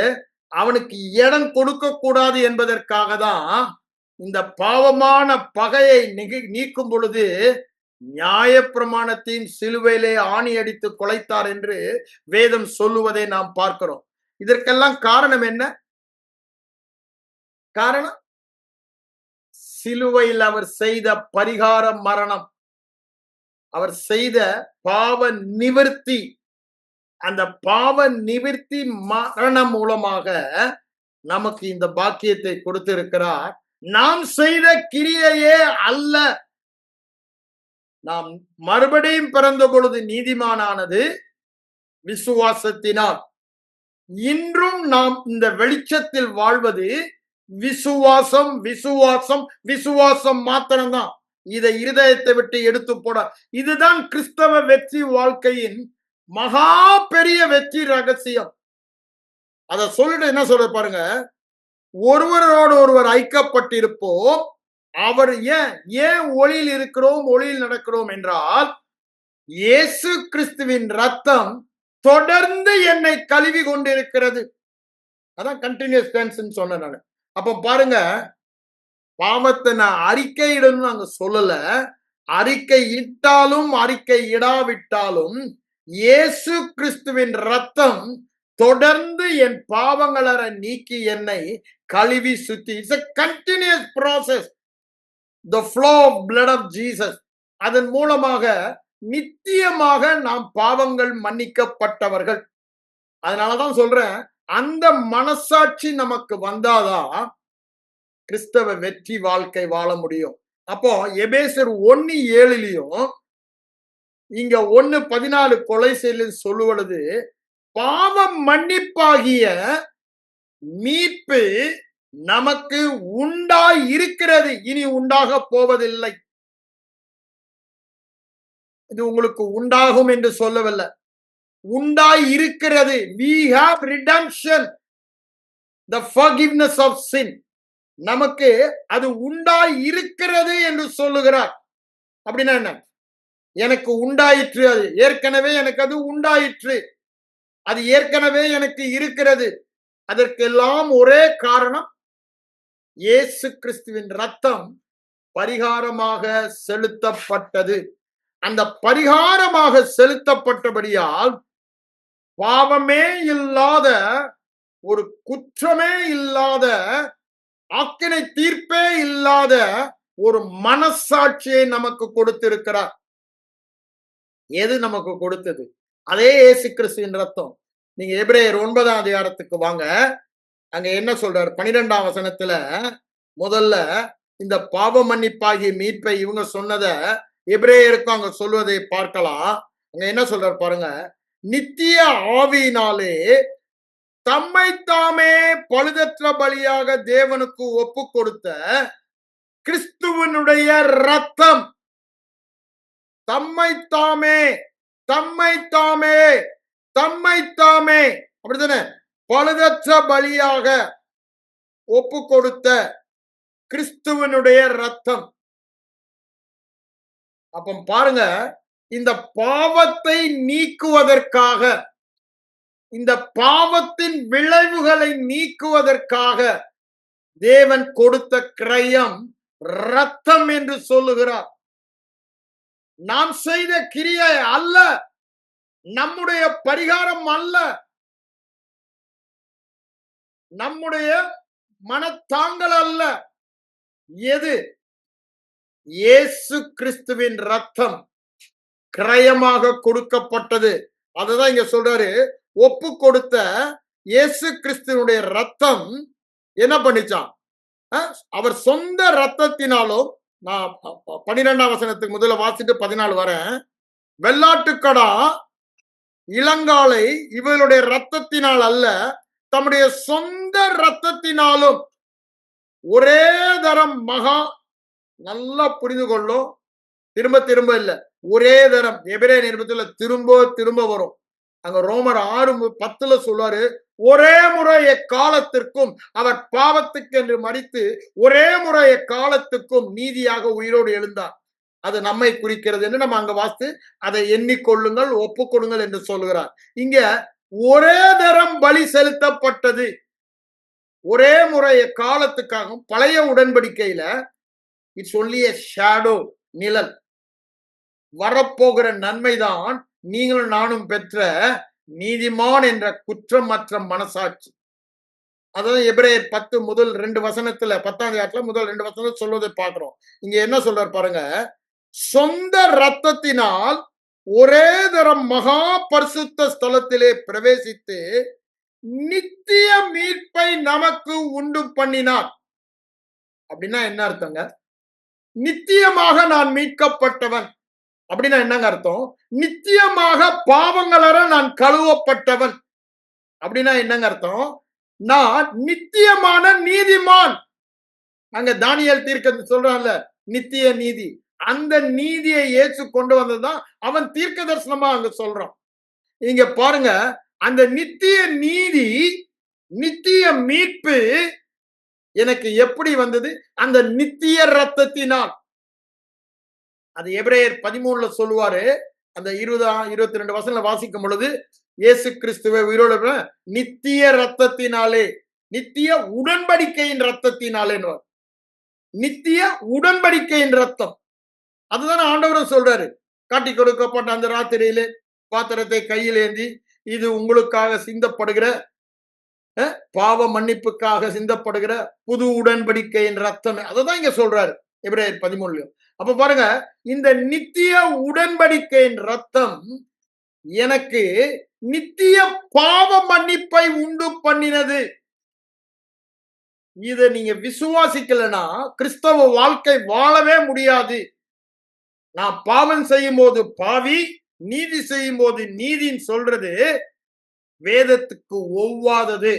அவனுக்கு இடம் கொடுக்க கூடாது என்பதற்காக தான் இந்த பாவமான பகையை நீக்கும் பொழுது நியாயப்பிரமாணத்தின் சிலுவையிலே ஆணி அடித்து கொலைத்தார் என்று வேதம் சொல்லுவதை நாம் பார்க்கிறோம். இதற்கெல்லாம் காரணம் என்ன? காரணம் சிலுவையில் அவர் செய்த பரிகார மரணம், அவர் செய்த பாவ நிவர்த்தி. அந்த பாவ நிவர்த்தி மரணம் மூலமாக நமக்கு இந்த பாக்கியத்தை கொடுத்திருக்கிறார். நாம் செய்த கிரியையே அல்ல. நாம் மறுபடியும் பிறந்த பொழுது நீதிமானானது விசுவாசத்தினால். இன்றும் நாம் இந்த வெளிச்சத்தில் வாழ்வது விசுவாசம், விசுவாசம், விசுவாசம் மாத்திரம்தான். இதை இருதயத்தை விட்டு எடுத்து போட. இதுதான் கிறிஸ்தவ வெற்றி வாழ்க்கையின் மகா பெரிய வெற்றி ரகசியம். அத சொல்லிட்டு என்ன சொல்ற பாருங்க, ஒருவரோடு ஒருவர் ஐக்கப்பட்டிருப்போம். அவர் ஏன் ஒளியில் இருக்கிறோம், ஒளியில் நடக்கிறோம் என்றால், இயேசு கிறிஸ்துவின் ரத்தம் தொடர்ந்து என்னை கழுவி கொண்டிருக்கிறது. அதான் கண்டினியூஸ் டென்ஸ் சொன்னேன் நான். அப்ப பாருங்க, பாவத்தை நான் அறிக்கையிடணும் நாங்க சொல்லல. அறிக்கை இட்டாலும் அறிக்கை இடாவிட்டாலும் இயேசு கிறிஸ்துவின் ரத்தம் தொடர்ந்து என் பாவங்களற நீக்கி என்னை கழுவி சுத்தி. It's a continuous process, the flow of blood of Jesus. அதன் மூலமாக நித்தியமாக நாம் பாவங்கள் மன்னிக்கப்பட்டவர்கள். அதனாலதான் சொல்றேன், அந்த மனசாட்சி நமக்கு வந்தாதான் கிறிஸ்தவ வெற்றி வாழ்க்கை வாழ முடியும். அப்போ எபேசர் 1:7 இங்க 1:14 கொலை செய்ய சொல்லுவது, பாவம் மன்னிப்பாகிய மீட்பு நமக்கு உண்டாய் இருக்கிறது, இனி உண்டாக போவதில்லை. இது உங்களுக்கு உண்டாகும் என்று சொல்லவில்லை, உண்டாய் இருக்கிறது. we have redemption, the forgiveness of sin. நமக்கு அது உண்டாய் இருக்கிறது என்று சொல்லுகிறார். அப்படின்னா என்ன? எனக்கு உண்டாயிற்று, அது ஏற்கனவே எனக்கு அது உண்டாயிற்று, அது ஏற்கனவே எனக்கு இருக்கிறது. அதற்கெல்லாம் ஒரே காரணம், இயேசு கிறிஸ்துவின் ரத்தம் பரிகாரமாக செலுத்தப்பட்டது. அந்த பரிகாரமாக செலுத்தப்பட்டபடியால் பாவமே இல்லாத, ஒரு குற்றமே இல்லாத, ஆக்கினை தீர்ப்பே இல்லாத ஒரு மனசாட்சியை நமக்கு கொடுத்திருக்கிறார். எது நமக்கு கொடுத்தது? அதே இயேசு கிறிஸ்துவின் ரத்தம். நீங்க எபிரேயர் 9 வாங்க. அங்க என்ன சொல்றாரு? 12 வசனத்துல முதல்ல இந்த பாவ மன்னிப்பாகிய மீட்பை இவங்க சொன்னத எபிரேயருக்கும் அங்க சொல்வதை பார்க்கலாம். அங்க என்ன சொல்றாரு பாருங்க, நித்திய ஆவியினாலே தம்மை தாமே பழுதற்ற பலியாக தேவனுக்கு ஒப்பு கொடுத்த கிறிஸ்துவனுடைய ரத்தம், தம்மை தாமே, தம்மை தாமே, தம்மை தாமே, அப்படித்தானே, பழுதற்ற பலியாக ஒப்பு கொடுத்த கிறிஸ்துவனுடைய ரத்தம். அப்ப பாருங்க, இந்த பாவத்தை நீக்குவதற்காக, இந்த பாவத்தின் விளைவுகளை நீக்குவதற்காக தேவன் கொடுத்த கிரயம் ரத்தம் என்று சொல்லுகிறார். நாம் செய்த கிரியை அல்ல, நம்முடைய பரிகாரம் அல்ல, நம்முடைய மனத்தாங்கல் அல்ல. எது? இயேசு கிறிஸ்துவின் ரத்தம் கிரயமாக கொடுக்கப்பட்டது. அதுதான் இங்க சொல்றாரு, ஒப்பு கொடுத்த இயேசு கிறிஸ்துவனுடைய ரத்தம் என்ன பண்ணிச்சான்? அவர் சொந்த ரத்தத்தினாலும், நான் 12 வசனத்துக்கு முதல்ல வாசிட்டு 14 வரேன். வெள்ளாட்டுக்கடா, இளங்காலை இவளுடைய ரத்தத்தினால் அல்ல, தம்முடைய சொந்த ரத்தத்தினாலும் ஒரே தரம், மகா நல்லா புரிந்து கொள்ளும், திரும்ப திரும்ப இல்ல, ஒரே தரம். எபிரேய நிருபத்துல திரும்ப திரும்ப வரும். அங்க ரோமர் 6:10 சொல்வாரு, ஒரே முறை எக்காலத்திற்கும் அவர் பாவத்துக்கு என்று மரித்து ஒரே முறை எக்காலத்துக்கும் நீதியாக உயிரோடு எழுந்தார். அது நம்மை குறிக்கிறது என்று நம்ம அங்க வாசித்து அதை எண்ணிக்கொள்ளுங்கள், ஒப்புக்கொடுங்கள் என்று சொல்லுகிறார். இங்க ஒரே தரம் பலி செலுத்தப்பட்டது, ஒரே முறை எக்காலத்துக்காகவும். பழைய உடன்படிக்கையில இட்ஸ் ஒன்லி எ ஷேடோ, நிழல். வரப்போகிற நன்மைதான் நீங்களும் நானும் பெற்ற நீதிமான் என்ற குற்றமற்ற மனசாட்சி. அதான் எபிரேயர் 10 முதல் 2 வசனத்துல, 10 முதல் 2 வசனத்துல சொல்வதை பார்க்கிறோம். இங்க என்ன சொல்றார் பாருங்க, சொந்த ரத்தத்தினால் ஒரே தரம் மகா பரிசுத்த ஸ்தலத்திலே பிரவேசித்து நித்திய மீட்பை நமக்கு உண்டு பண்ணினார். அப்படின்னா என்ன அர்த்தங்க? நித்தியமாக நான் மீட்கப்பட்டவன் அப்படின்னா என்னங்க அர்த்தம்? நித்தியமாக பாவங்களற நான் கழுவப்பட்டவன் அப்படின்னா என்னங்க அர்த்தம்? நான் நித்தியமான நீதிமான். அங்க தானியேல் தீர்க்கதரிசி சொல்றான்ல, நித்திய நீதி. அந்த நீதியை இயேசு கொண்டு வந்ததுதான் அவன் தீர்க்க தரிசனமா அங்க சொல்றான். இங்க பாருங்க, அந்த நித்திய நீதி, நித்திய மீட்பு எனக்கு எப்படி வந்தது? அந்த நித்திய ரத்தத்தினால். அது எபிரேயர் 13ல சொல்லுவாரு. அந்த 20 22 வசனங்களை வாசிக்கும் பொழுது, இயேசு கிறிஸ்துவை உயிரோடு நித்திய ரத்தத்தினாலே, நித்திய உடன்படிக்கையின் ரத்தத்தினாலே, நித்திய உடன்படிக்கையின் ரத்தம். அதுதான் ஆண்டவரும் சொல்றாரு. காட்டி கொடுக்கப்பட்ட அந்த ராத்திரியிலே பாத்திரத்தை கையில் ஏந்தி, இது உங்களுக்காக சிந்தப்படுகிற பாவ மன்னிப்புக்காக சிந்தப்படுகிற புது உடன்படிக்கையின் ரத்தம். அததான் இங்க சொல்றாரு எபிரேயர் 13. அப்ப பாருங்க, இந்த நித்திய உடன்படிக்கையின் ரத்தம் எனக்கு நித்திய பாவ மன்னிப்பை உண்டு பண்ணினது. இத நீங்க விசுவாசிக்கலனா கிறிஸ்தவ வாழ்க்கை வாழவே முடியாது. நான் பாவம் செய்யும் போது பாவி, நீதி செய்யும் போது நீதின்னு சொல்றது வேதத்துக்கு ஒவ்வாதது.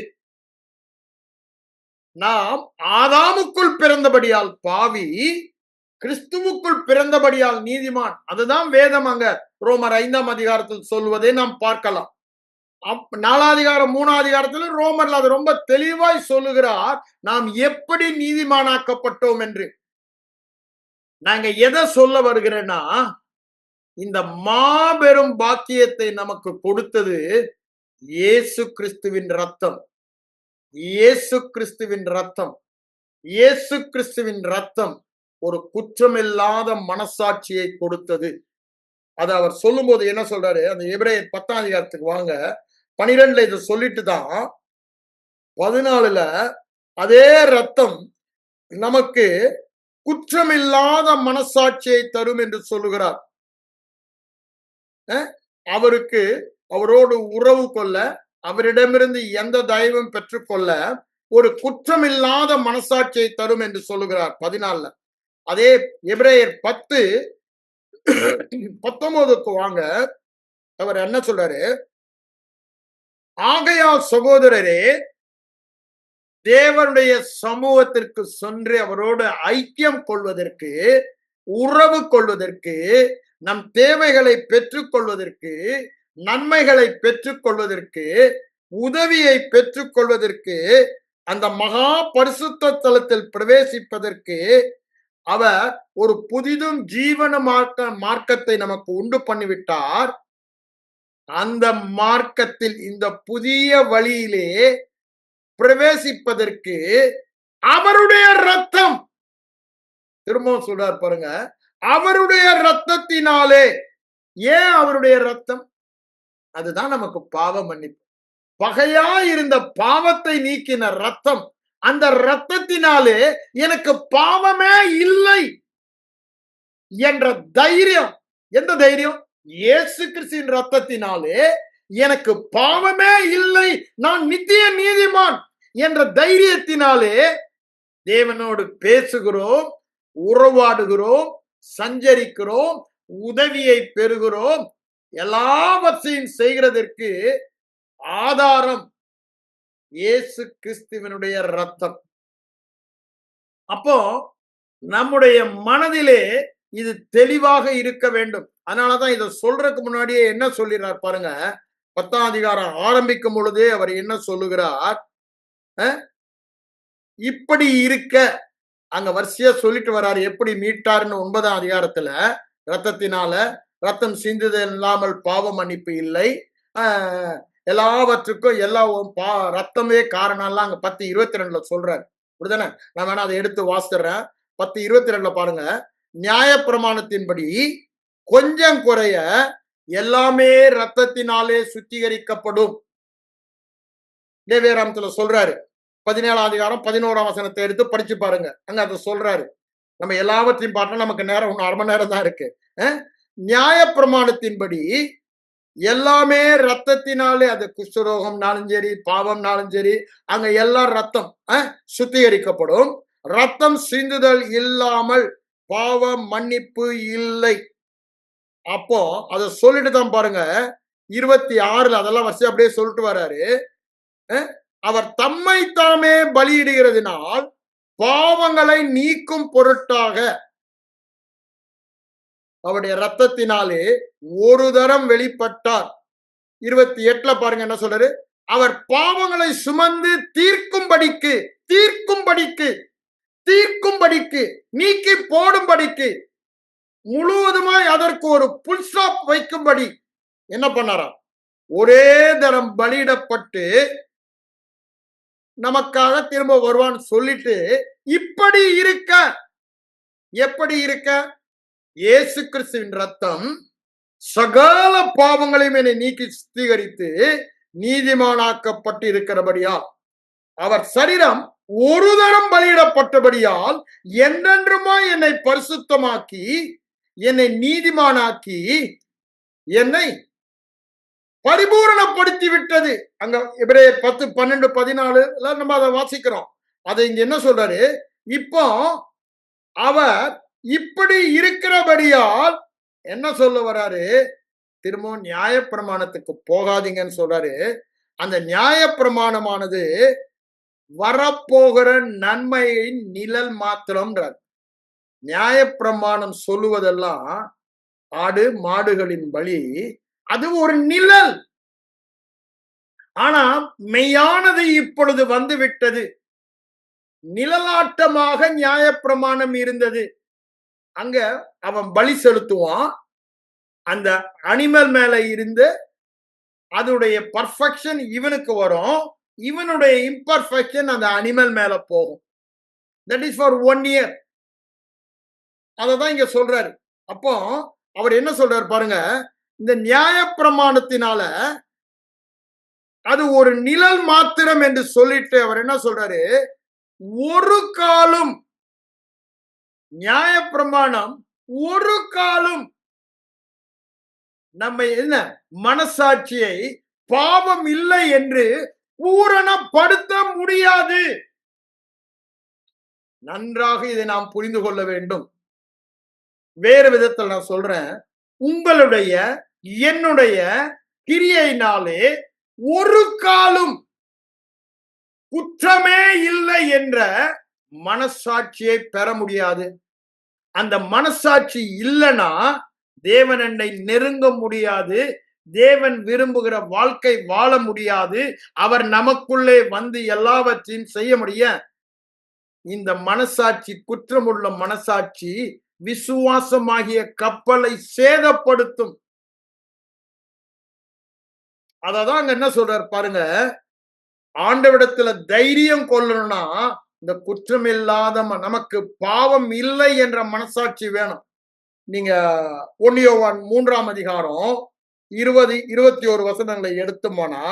நாம் ஆதாமுக்குள் பிறந்தபடியால் பாவி, கிறிஸ்துவுக்குள் பிறந்தபடியால் நீதிமான். அதுதான் வேதம் அங்க ரோமர் 5ஆம் அதிகாரத்தில் சொல்வதை நாம் பார்க்கலாம். 4ஆம் அதிகாரம் 3ஆம் அதிகாரத்தில் ரோமர்ல அது ரொம்ப தெளிவாய் சொல்லுகிறார், நாம் எப்படி நீதிமானாக்கப்பட்டோம் என்று. நாங்க எதை சொல்ல வருகிறேன்னா, இந்த மாபெரும் பாக்கியத்தை நமக்கு கொடுத்தது இயேசு கிறிஸ்துவின் ரத்தம். இயேசு கிறிஸ்துவின் ரத்தம். இயேசு கிறிஸ்துவின் ரத்தம் ஒரு குற்றமில்லாத மனசாட்சியை கொடுத்தது. அது அவர் சொல்லும் போது என்ன சொல்றாரு? அந்த எபிரேயர் 10ஆம் அதிகாரத்துக்கு வாங்க. 12ல இதை சொல்லிட்டு தான் 14ல அதே ரத்தம் நமக்கு குற்றமில்லாத மனசாட்சியை தரும் என்று சொல்லுகிறார். அவருக்கு அவரோடு உறவு கொள்ள, அவரிடமிருந்து எந்த தயவும் பெற்றுக்கொள்ள ஒரு குற்றமில்லாத மனசாட்சியை தரும் என்று சொல்லுகிறார் 14ல. அதே எபிரேயர் 10:19க்கு வாங்க. அவர் என்ன சொல்றாரு? ஆகையால் சகோதரரே, தேவனுடைய சமூகத்திற்கு சென்று அவரோடு ஐக்கியம் கொள்வதற்கு, உறவு கொள்வதற்கு, நம் தேவைகளை பெற்றுக் கொள்வதற்கு, நன்மைகளை பெற்றுக் கொள்வதற்கு, உதவியை பெற்றுக் கொள்வதற்கு, அந்த மகா பரிசுத்த தலத்தில் பிரவேசிப்பதற்கு அவர் ஒரு புதிதும் ஜீவன மார்க்கத்தை நமக்கு உண்டு பண்ணிவிட்டார். அந்த மார்க்கத்தில், இந்த புதிய வழியிலே பிரவேசிப்பதற்கு அவருடைய ரத்தம், திரும்பவும் சொல்றார் பாருங்க, அவருடைய ரத்தத்தினாலே. ஏன் அவருடைய ரத்தம்? அதுதான் நமக்கு பாவ மன்னிப்பு. பகையா இருந்த பாவத்தை நீக்கின ரத்தம். அந்த ரத்தத்தினாலே எனக்கு பாவமே இல்லை என்ற தைரியம். எந்த தைரியம்? இயேசு கிறிஸ்துவின் ரத்தத்தினாலே எனக்கு பாவமே இல்லை, நான் நித்திய நீதிமான் என்ற தைரியத்தினாலே தேவனோடு பேசுகிறோம், உறவாடுகிறோம், சஞ்சரிக்கிறோம், உதவியை பெறுகிறோம். எல்லாவற்றையும் செய்கிறதற்கு ஆதாரம் இயேசு கிறிஸ்துவினுடைய ரத்தம். அப்போ நம்முடைய மனதிலே இது தெளிவாக இருக்க வேண்டும். அதனாலதான் இதை சொல்றதுக்கு முன்னாடியே என்ன சொல்லிடுறார் பாருங்க. 10ஆம் அதிகாரம் ஆரம்பிக்கும் பொழுதே அவர் என்ன சொல்லுகிறார்? இப்படி இருக்க, அங்க வரிசையா சொல்லிட்டு வர்றாரு எப்படி மீட்டாருன்னு 9ஆம் அதிகாரத்துல. ரத்தத்தினால, ரத்தம் சிந்துதல் இல்லாமல் பாவ மன்னிப்பு இல்லை, எல்லாவற்றுக்கும் ரத்தமே காரணம் அங்க 10:22 சொல்றாரு. அப்படிதானே? நான் வேணா அதை எடுத்து வாசிடுறேன். 10:22 பாருங்க. நியாய பிரமாணத்தின்படி கொஞ்சம் குறைய எல்லாமே ரத்தத்தினாலே சுத்திகரிக்கப்படும். லேவியராகமத்துல சொல்றாரு. 17ஆம் அதிகாரம் 11ஆம் வசனத்தை எடுத்து படிச்சு பாருங்க. அங்க அதை சொல்றாரு. நம்ம எல்லாவற்றையும் பார்த்தா நமக்கு நேரம் 1 அரை மணி நேரம் தான் இருக்கு. நியாய பிரமாணத்தின்படி எல்லாமே ரத்தத்தினாலே, அது குஷ்டரோகம்னாலும் சரி, பாவம்னாலும் சரி, அங்க எல்லாம் ரத்தம் சுத்திகரிக்கப்படும். ரத்தம் சிந்துதல் இல்லாமல் பாவ மன்னிப்பு இல்லை. அப்போ அதை சொல்லிட்டு தான் பாருங்க 26ல அதெல்லாம் வரிசை அப்படியே சொல்லிட்டு வர்றாரு. அவர் தம்மை தாமே பலியிடுகிறதினால் பாவங்களை நீக்கும் பொருட்டாக அவருடைய ரத்தத்தினாலே ஒரு தரம் வெளிப்பட்டார். 28 பாருங்க என்ன சொல்றாரு, அவர் பாவங்களை சுமந்து தீர்க்கும்படிக்கு நீக்கி போடும்படிக்கு முழுவதுமாய் அதற்கு ஒரு புல் ஸ்டாப் வைக்கும்படி என்ன பண்ணாராம், ஒரே தரம் பலியிடப்பட்டு நமக்காக திரும்ப வருவான்னு சொல்லிட்டு, இப்படி இருக்க எப்படி இருக்க, இயேசு கிறிஸ்துவின் ரத்தம் சகல பாவங்களையும் என்னை நீக்கி சுத்திகரித்து நீதிமானாக்கப்பட்டு இருக்கிறபடியால், அவர் சரீரம் ஒரு தரம் பலியிடப்பட்டபடியால் என்றென்றுமாய் என்னை பரிசுத்தமாக்கி என்னை நீதிமானாக்கி என்னை பரிபூரணப்படுத்தி விட்டது. அங்க எபிரேயர் 10, 12, 14 நம்ம அதை வாசிக்கிறோம். அதை இங்க என்ன சொல்றாரு, இப்போ அவர் இப்படி இருக்கிறபடியால் என்ன சொல்ல வராரு, திரும்பவும் நியாயப்பிரமாணத்துக்கு போகாதீங்கன்னு சொல்றாரு. அந்த நியாயப்பிரமாணமானது வரப்போகிற நன்மையின் நிழல் மாத்திரம்ன்றார். நியாயப்பிரமாணம் சொல்லுவதெல்லாம் ஆடு மாடுகளின் பலி, அது ஒரு நிழல். ஆனா மெய்யானது இப்பொழுது வந்து விட்டது. நிழலாட்டமாக நியாயப்பிரமாணம் இருந்தது. அங்க அவன் பலி செலுத்துவான், அந்த அனிமல் மேல இருந்து அதனுடைய பர்ஃபெக்ஷன் இவனுக்கு வரும், இவனுடைய இம்பர்ஃபெக்ஷன் அந்த அனிமல் மேல போகும். That is for 1 year. அததான் இங்க சொல்றாரு. அப்போ அவர் என்ன சொல்றாரு பாருங்க, இந்த நியாயப்பிரமாணத்தினால அது ஒரு நிழல் மாத்திரம் என்று சொல்லிட்டு அவர் என்ன சொல்றாரு, ஒரு காலம் நியாயப்பிரமாணம் ஒரு காலம் நம்ம என்ன மனசாட்சியை பாவம் இல்லை என்று பூரணப்படுத்த முடியாது. நன்றாக இதை நாம் புரிந்து கொள்ள வேண்டும். வேறு விதத்தில் நான் சொல்றேன், உங்களுடைய என்னுடைய கிரியையினாலே ஒரு காலம் குற்றமே இல்லை என்ற மனசாட்சியை பெற முடியாது. அந்த மனசாட்சி இல்லைன்னா தேவன் என்னை நெருங்க முடியாது, தேவன் விரும்புகிற வாழ்க்கை வாழ முடியாது, அவர் நமக்குள்ளே வந்து எல்லாவற்றையும் செய்ய முடிய. இந்த மனசாட்சி, குற்றமுள்ள மனசாட்சி விசுவாசமாகிய கப்பலை சேதப்படுத்தும். அததான் அங்க என்ன சொல்றாரு பாருங்க, ஆண்டவிடத்துல தைரியம் கொள்ளணும்னா இந்த குற்றம் இல்லாத நமக்கு பாவம் இல்லை என்ற மனசாட்சி வேணும். நீங்க 1 யோவான் 3ஆம் அதிகாரம் 20, 21 வசனங்களை எடுத்தோம்னா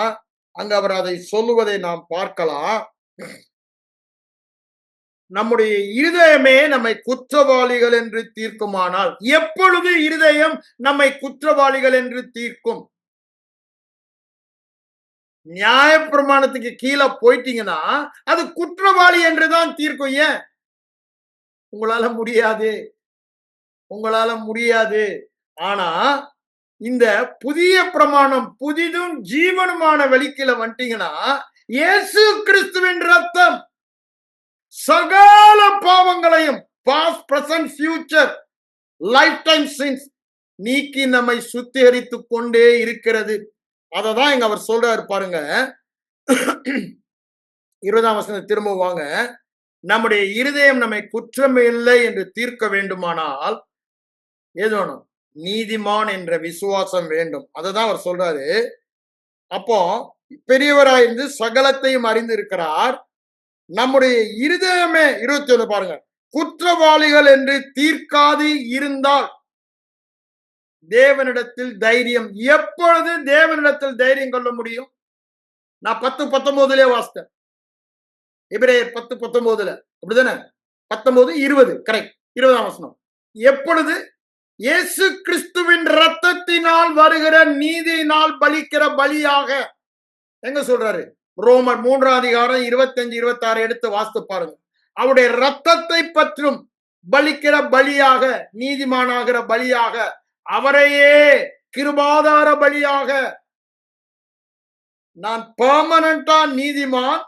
அங்க அவர் அதை சொல்லுவதை நாம் பார்க்கலாம். நம்முடைய இருதயமே நம்மை குற்றவாளிகள் என்று தீர்க்குமானால், எப்பொழுது இருதயம் நம்மை குற்றவாளிகள் என்று தீர்க்கும்? நியாயப்பிரமாணத்துக்கு கீழே போயிட்டீங்கன்னா அது குற்றவாளி என்றுதான் தீர்க்கும். ஏன்? உங்களால முடியாது. ஆனா இந்த புதிய பிரமாணம் புதிதும் ஜீவனுமான வெளிக்கில வந்துட்டீங்கன்னா, இயேசு கிறிஸ்துவின் ரத்தம் சகல பாவங்களையும் past, present, future, lifetime sins நீக்கி நம்மை சுத்திகரித்துக் கொண்டே இருக்கிறது. அததான் இங்க அவர் சொல்றாரு பாருங்க. 20ஆம் வசனம் திரும்ப வாங்க. நம்முடைய இருதயம் நம்மை குற்றமில்லை என்று தீர்க்க வேண்டுமானால் ஏது வேணும்? நீதிமான் என்ற விசுவாசம் வேண்டும். அததான் அவர் சொல்றாரு. அப்போ பெரியவராயிருந்து சகலத்தையும் அறிந்து இருக்கிறார். நம்முடைய இருதயமே 21 பாருங்க, குற்றவாளிகள் என்று தீர்க்காது இருந்தால் தேவனிடத்தில் தைரியம். எப்பொழுது தேவனிடத்தில் தைரியம் கொள்ள முடியும்? நான் 10:19 வாசித்தேன். எபிரேயர் 10:19 அப்படிதானே? 19, 20 கரெக்ட். 20ஆம் வசனம். எப்பொழுது? இயேசு கிறிஸ்துவின் ரத்தத்தினால் வருகிற நீதியினால் பலிக்கிற பலியாக. எங்க சொல்றாரு? ரோமர் 3ஆம் அதிகாரம் 25, 26 எடுத்து வாசித்து பாருங்க. அவருடைய ரத்தத்தை பற்றும் பலிக்கிற பலியாக, நீதிமானாகிற பலியாக, அவரையே கிருபாதார பலியாக நான் பெர்மனண்டா நீதிமான்,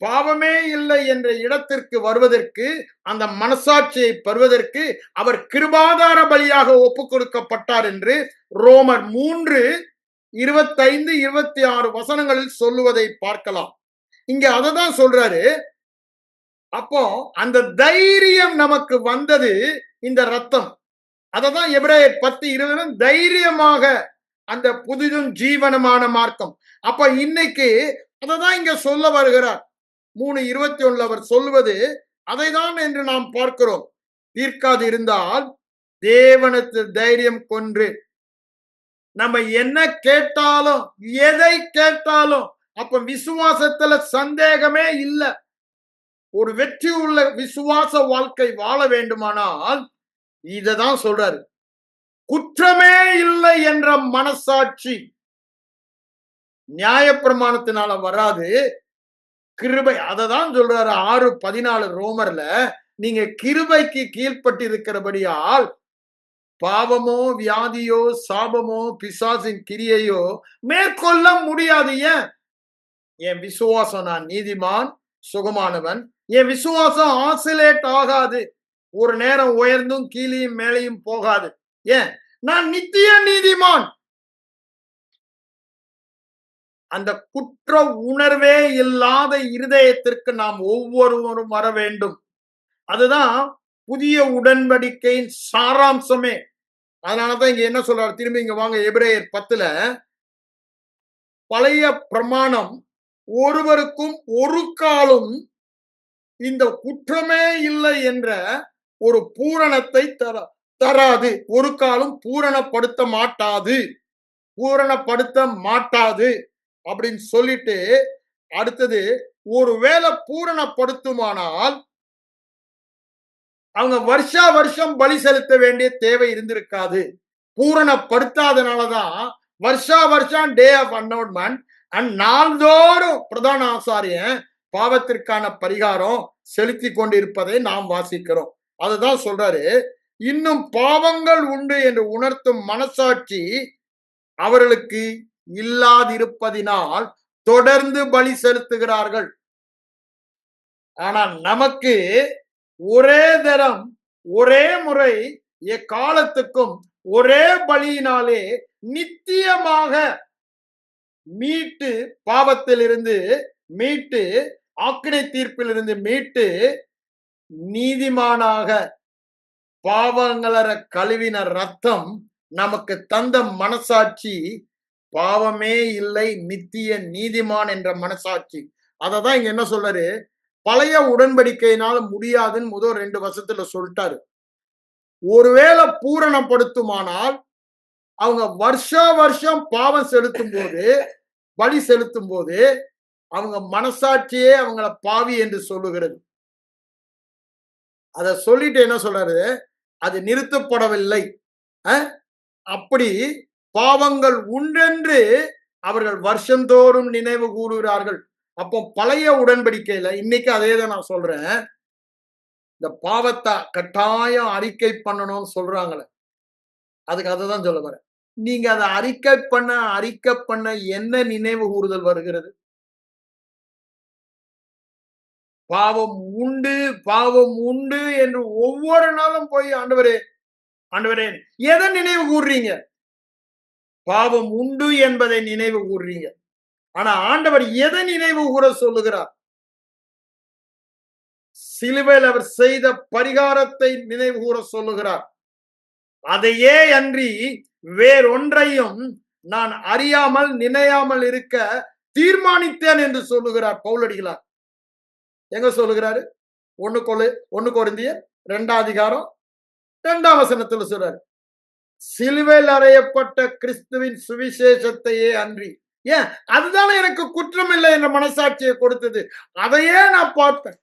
பாவமே இல்லை என்ற இடத்திற்கு வருவதற்கு, அந்த மனசாட்சியை பெறுவதற்கு அவர் கிருபாதார பலியாக ஒப்புக் கொடுக்கப்பட்டார் என்று ரோமர் 3:25-26 வசனங்களில் சொல்லுவதை பார்க்கலாம். இங்க அததான் சொல்றாரு. அப்போ அந்த தைரியம் நமக்கு வந்தது இந்த ரத்தம். அததான் எபிரேயர் 10:20 தைரியமாக அந்த புதிதும் ஜீவனமான மார்க்கம். அப்ப இன்னைக்கு அததான் இங்க சொல்ல வருகிறார். 3:21 அவர் சொல்லுவது அதைதான் என்று நாம் பார்க்கிறோம். தீர்க்காது இருந்தால் தேவனத்து தைரியம் கொன்று நம்ம என்ன கேட்டாலும், எதை கேட்டாலும், அப்ப விசுவாசத்துல சந்தேகமே இல்லை. ஒரு வெற்றி உள்ள விசுவாச வாழ்க்கை வாழ வேண்டுமானால் இததான் சொல்றாரு. குற்றமே இல்லை என்ற மனசாட்சி நியாயப்பிரமாணத்தினால வராது, கிருபை. அததான் சொல்றாரு 6:14 ரோமர்ல, நீங்க கிருபைக்கு கீழ்பட்டு இருக்கிறபடியால் பாவமோ வியாதியோ சாபமோ பிசாசின் கிரியையோ மேற்கொள்ள முடியாது. ஏன்? என் விசுவாசம் நான் நீதிமான், சுகமானவன். என் விசுவாசம் ஆசிலேட் ஆகாது, ஒரு நேரம் உயர்ந்தும் கீழையும் மேலையும் போகாது. ஏன்? நான் நித்திய நீதிமான். அந்த குற்ற உணர்வே இல்லாத இருதயத்திற்கு நாம் ஒவ்வொருவரும் வர வேண்டும். அதுதான் புதிய உடன்படிக்கையின் சாராம்சமே. அதனாலதான் இங்க என்ன சொல்றாரு, திரும்பி இங்க வாங்க, எபிரேயர் 10 பழைய பிரமாணம் ஒருவருக்கும் ஒரு காலம் இந்த குற்றமே இல்லை என்ற ஒரு பூரணத்தை தராது, ஒரு காலம் பூரணப்படுத்த மாட்டாது அப்படின்னு சொல்லிட்டு அடுத்தது, ஒருவேளை பூரணப்படுத்துமானால் அவங்க வருஷா வருஷம் பலி செலுத்த வேண்டிய தேவை இருந்திருக்காது. பூரணப்படுத்தாதனாலதான் வருஷா வருஷம் டே ஆஃப் அன்னோன்மெண்ட் அண்ட் நாள்தோறும் பிரதான ஆசாரியன் பாவத்திற்கான பரிகாரம் செலுத்தி கொண்டிருப்பதை நாம் வாசிக்கிறோம். அதுதான் சொல்றாரு, இன்னும் பாவங்கள் உண்டு என்று உணர்த்தும் மனசாட்சி அவர்களுக்கு இல்லாதிருப்பதினால் தொடர்ந்து பலி செலுத்துகிறார்கள். ஆனால் நமக்கு ஒரே தரம், ஒரே முறை, எக்காலத்துக்கும் ஒரே பலியினாலே நித்தியமாக மீட்டு, பாவத்திலிருந்து மீட்டு, ஆக்கினை தீர்ப்பிலிருந்து மீட்டு, நீதிமானாக பாவங்களற கழுவின ரத்தம் நமக்கு தந்த மனசாட்சி பாவமே இல்லை, நித்திய நீதிமான் என்ற மனசாட்சி. அததான் இங்க என்ன சொல்றாரு, பழைய உடன்படிக்கையினால முடியாதுன்னு முதல் 2 வருஷத்துல சொல்லிட்டாரு. ஒருவேளை பூரணப்படுத்துமானால் அவங்க வருஷா வருஷம் பாவம் செலுத்தும் போது, பலி செலுத்தும் போது அவங்க மனசாட்சியே அவங்கள பாவி என்று சொல்லுகிறது. அத சொல்லிட்டு என்ன சொல்றாரு, அது நிறுத்தப்படவில்லை. அப்படி பாவங்கள் உண்டென்று அவர்கள் வருஷந்தோறும் நினைவு கூறுகிறார்கள். அப்போ பழைய உடன்படிக்கையில இன்னைக்கு அதே தான் நான் சொல்றேன், இந்த பாவத்தை கட்டாயம் அறிக்கை பண்ணணும்னு சொல்றாங்களே, அதுக்கு அதுதான் சொல்ல வரேன். நீங்க அதை அறிக்கை பண்ண என்ன நினைவு கூறுதல் வருகிறது? பாவம் உண்டு என்று ஒவ்வொரு நாளும் போய் ஆண்டவரே எதை நினைவு கூறுறீங்க? பாவம் உண்டு என்பதை நினைவு கூறுறீங்க. ஆனா ஆண்டவர் எதை நினைவு கூற சொல்லுகிறார்? சிலுவையில் அவர் செய்த பரிகாரத்தை நினைவு கூற சொல்லுகிறார். அதையே அன்றி வேறொன்றையும் நான் அறியாமல் நினையாமல் இருக்க தீர்மானித்தேன் என்று சொல்லுகிறார் பவுலடிகளார். எங்க சொல்லுகிறாரு? 1 கொரிந்தியர் 2ஆம் அதிகாரம் 2ஆம் வசனத்துல சொல்றாரு, சிலுவையில் அறையப்பட்ட கிறிஸ்துவின் சுவிசேஷத்தையே அன்றி. ஏன்? அதுதானே எனக்கு குற்றம் இல்லை என்ற மனசாட்சியை கொடுத்தது. அதையே நான் பார்த்தேன்.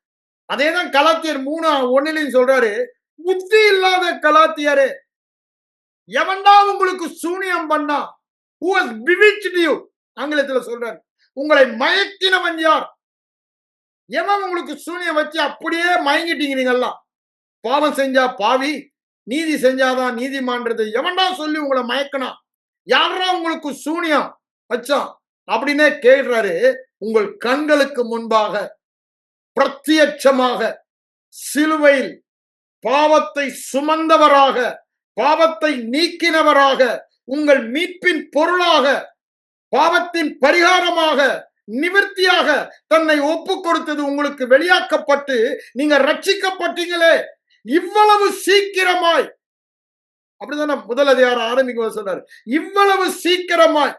அதேதான் கலாத்தியர் 3:1 சொல்றாரு, புத்தி இல்லாத கலாத்தியரே, எவன்டா உங்களுக்கு சூனியம் பண்ணா? who has bewitched you? ஆங்கிலத்துல சொல்றாரு, உங்களை மயக்கினவன் யார்? எவன் உங்களுக்கு சூனியம் வச்சு அப்படியே மயங்கிட்டீங்க? நீங்கெல்லாம் பாவம் செஞ்சா பாவி, நீதி செஞ்சாதான் நீதிமான்றது எவன்டா சொல்லி உங்களை மயக்கனா? யாரா உங்களுக்கு சூனியம் வச்சான்? அப்படின்னே கேட்கிறாரு. உங்கள் கண்களுக்கு முன்பாக பிரத்யட்சமாக சிலுவையில் பாவத்தை சுமந்தவராக, பாவத்தை நீக்கினவராக, உங்கள் மீட்பின் பொருளாக, பாவத்தின் பரிகாரமாக, நிவர்த்தியாக தன்னை ஒப்பு கொடுத்தது உங்களுக்கு வெளியாக்கப்பட்டு நீங்க ரட்சிக்கப்பட்டீங்களே, இவ்வளவு சீக்கிரமாய். அப்படிதானே முதல் அதிகாரம் ஆரம்பிக்கும் சொல்றாரு. இவ்வளவு சீக்கிரமாய்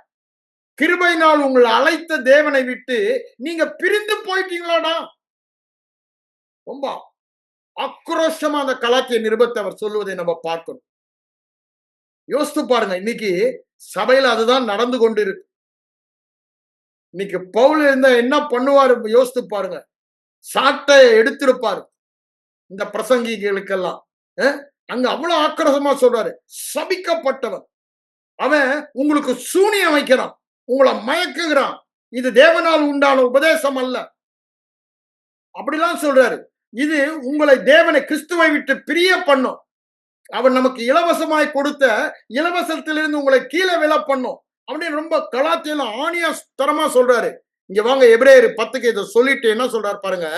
கிருபையினால் உங்களை அழைத்த தேவனை விட்டு நீங்க பிரிந்து போயிட்டீங்களாடா. ரொம்ப ஆக்ரோஷமா அந்த கலாத்திய நிருபத்தை அவர் சொல்லுவதை நம்ம பார்க்கணும். யோசித்து பாருங்க, இன்னைக்கு சபையில அதுதான் நடந்து கொண்டு இருக்கு. இன்னைக்கு பவுல் இருந்தா என்ன பண்ணுவாரு யோசித்து பாருங்க. சாட்டை எடுத்திருப்பாரு இந்த பிரசங்கிகளுக்கெல்லாம். அங்க அவ்வளவு ஆக்ரோஷமா சொல்றாரு, சபிக்கப்பட்டவன் அவன் உங்களுக்கு சூனியம் வைக்கிறான், உங்களை மயக்குகிறான், இது தேவனால் உண்டான உபதேசம் அல்ல அப்படிலாம் சொல்றாரு. இது உங்களை தேவனை கிறிஸ்துவை விட்டு பிரிய பண்ணும். அவர் நமக்கு இலவசமாய் கொடுத்த இலவசத்திலிருந்து உங்களை கீழே விழ பண்ணும் அப்படின்னு ரொம்ப கலாத்தியில ஆணியா தரமா சொல்றாரு. இங்க வாங்க எபிரேயர் 10க்கு இதை சொல்லிட்டு என்ன சொல்றாரு பாருங்க.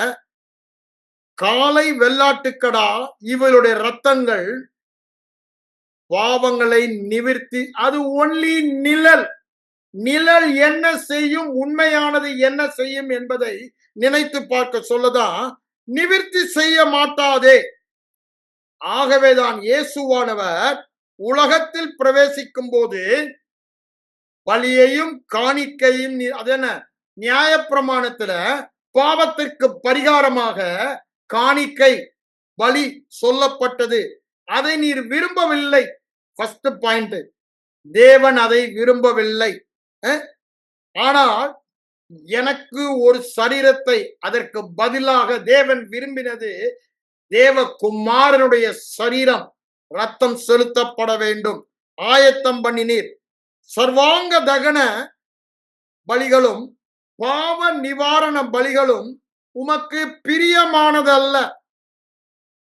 காளை வெள்ளாட்டுக்கடா இவளுடைய ரத்தங்கள் பாவங்களை நிவிர்த்தி, அது ஒன்லி நிழல். நிழல் என்ன செய்யும், உண்மையானது என்ன செய்யும் என்பதை நினைத்து பார்க்க சொல்லதான், நிவிர்த்தி செய்ய மாட்டாதே. ஆகவேதான் இயேசுவானவர் உலகத்தில் பிரவேசிக்கும் போது பலியையும் காணிக்கையும், அது என்ன, நியாயப்பிரமாணத்துல பாவத்திற்கு பரிகாரமாக காணிக்கை பலி சொல்லப்பட்டது. அதை நீர் விரும்பவில்லை. ஃபர்ஸ்ட் பாயிண்ட், தேவன் அதை விரும்பவில்லை. ஆனால் எனக்கு ஒரு சரீரத்தை அதற்கு பதிலாக தேவன் விரும்பினது, தேவகுமாரனுடைய சரீரம் ரத்தம் செலுத்தப்பட வேண்டும், ஆயத்தம் பண்ணினீர். சர்வாங்க தகன பலிகளும் பாவ நிவாரண பலிகளும் உமக்கு பிரியமானதல்ல.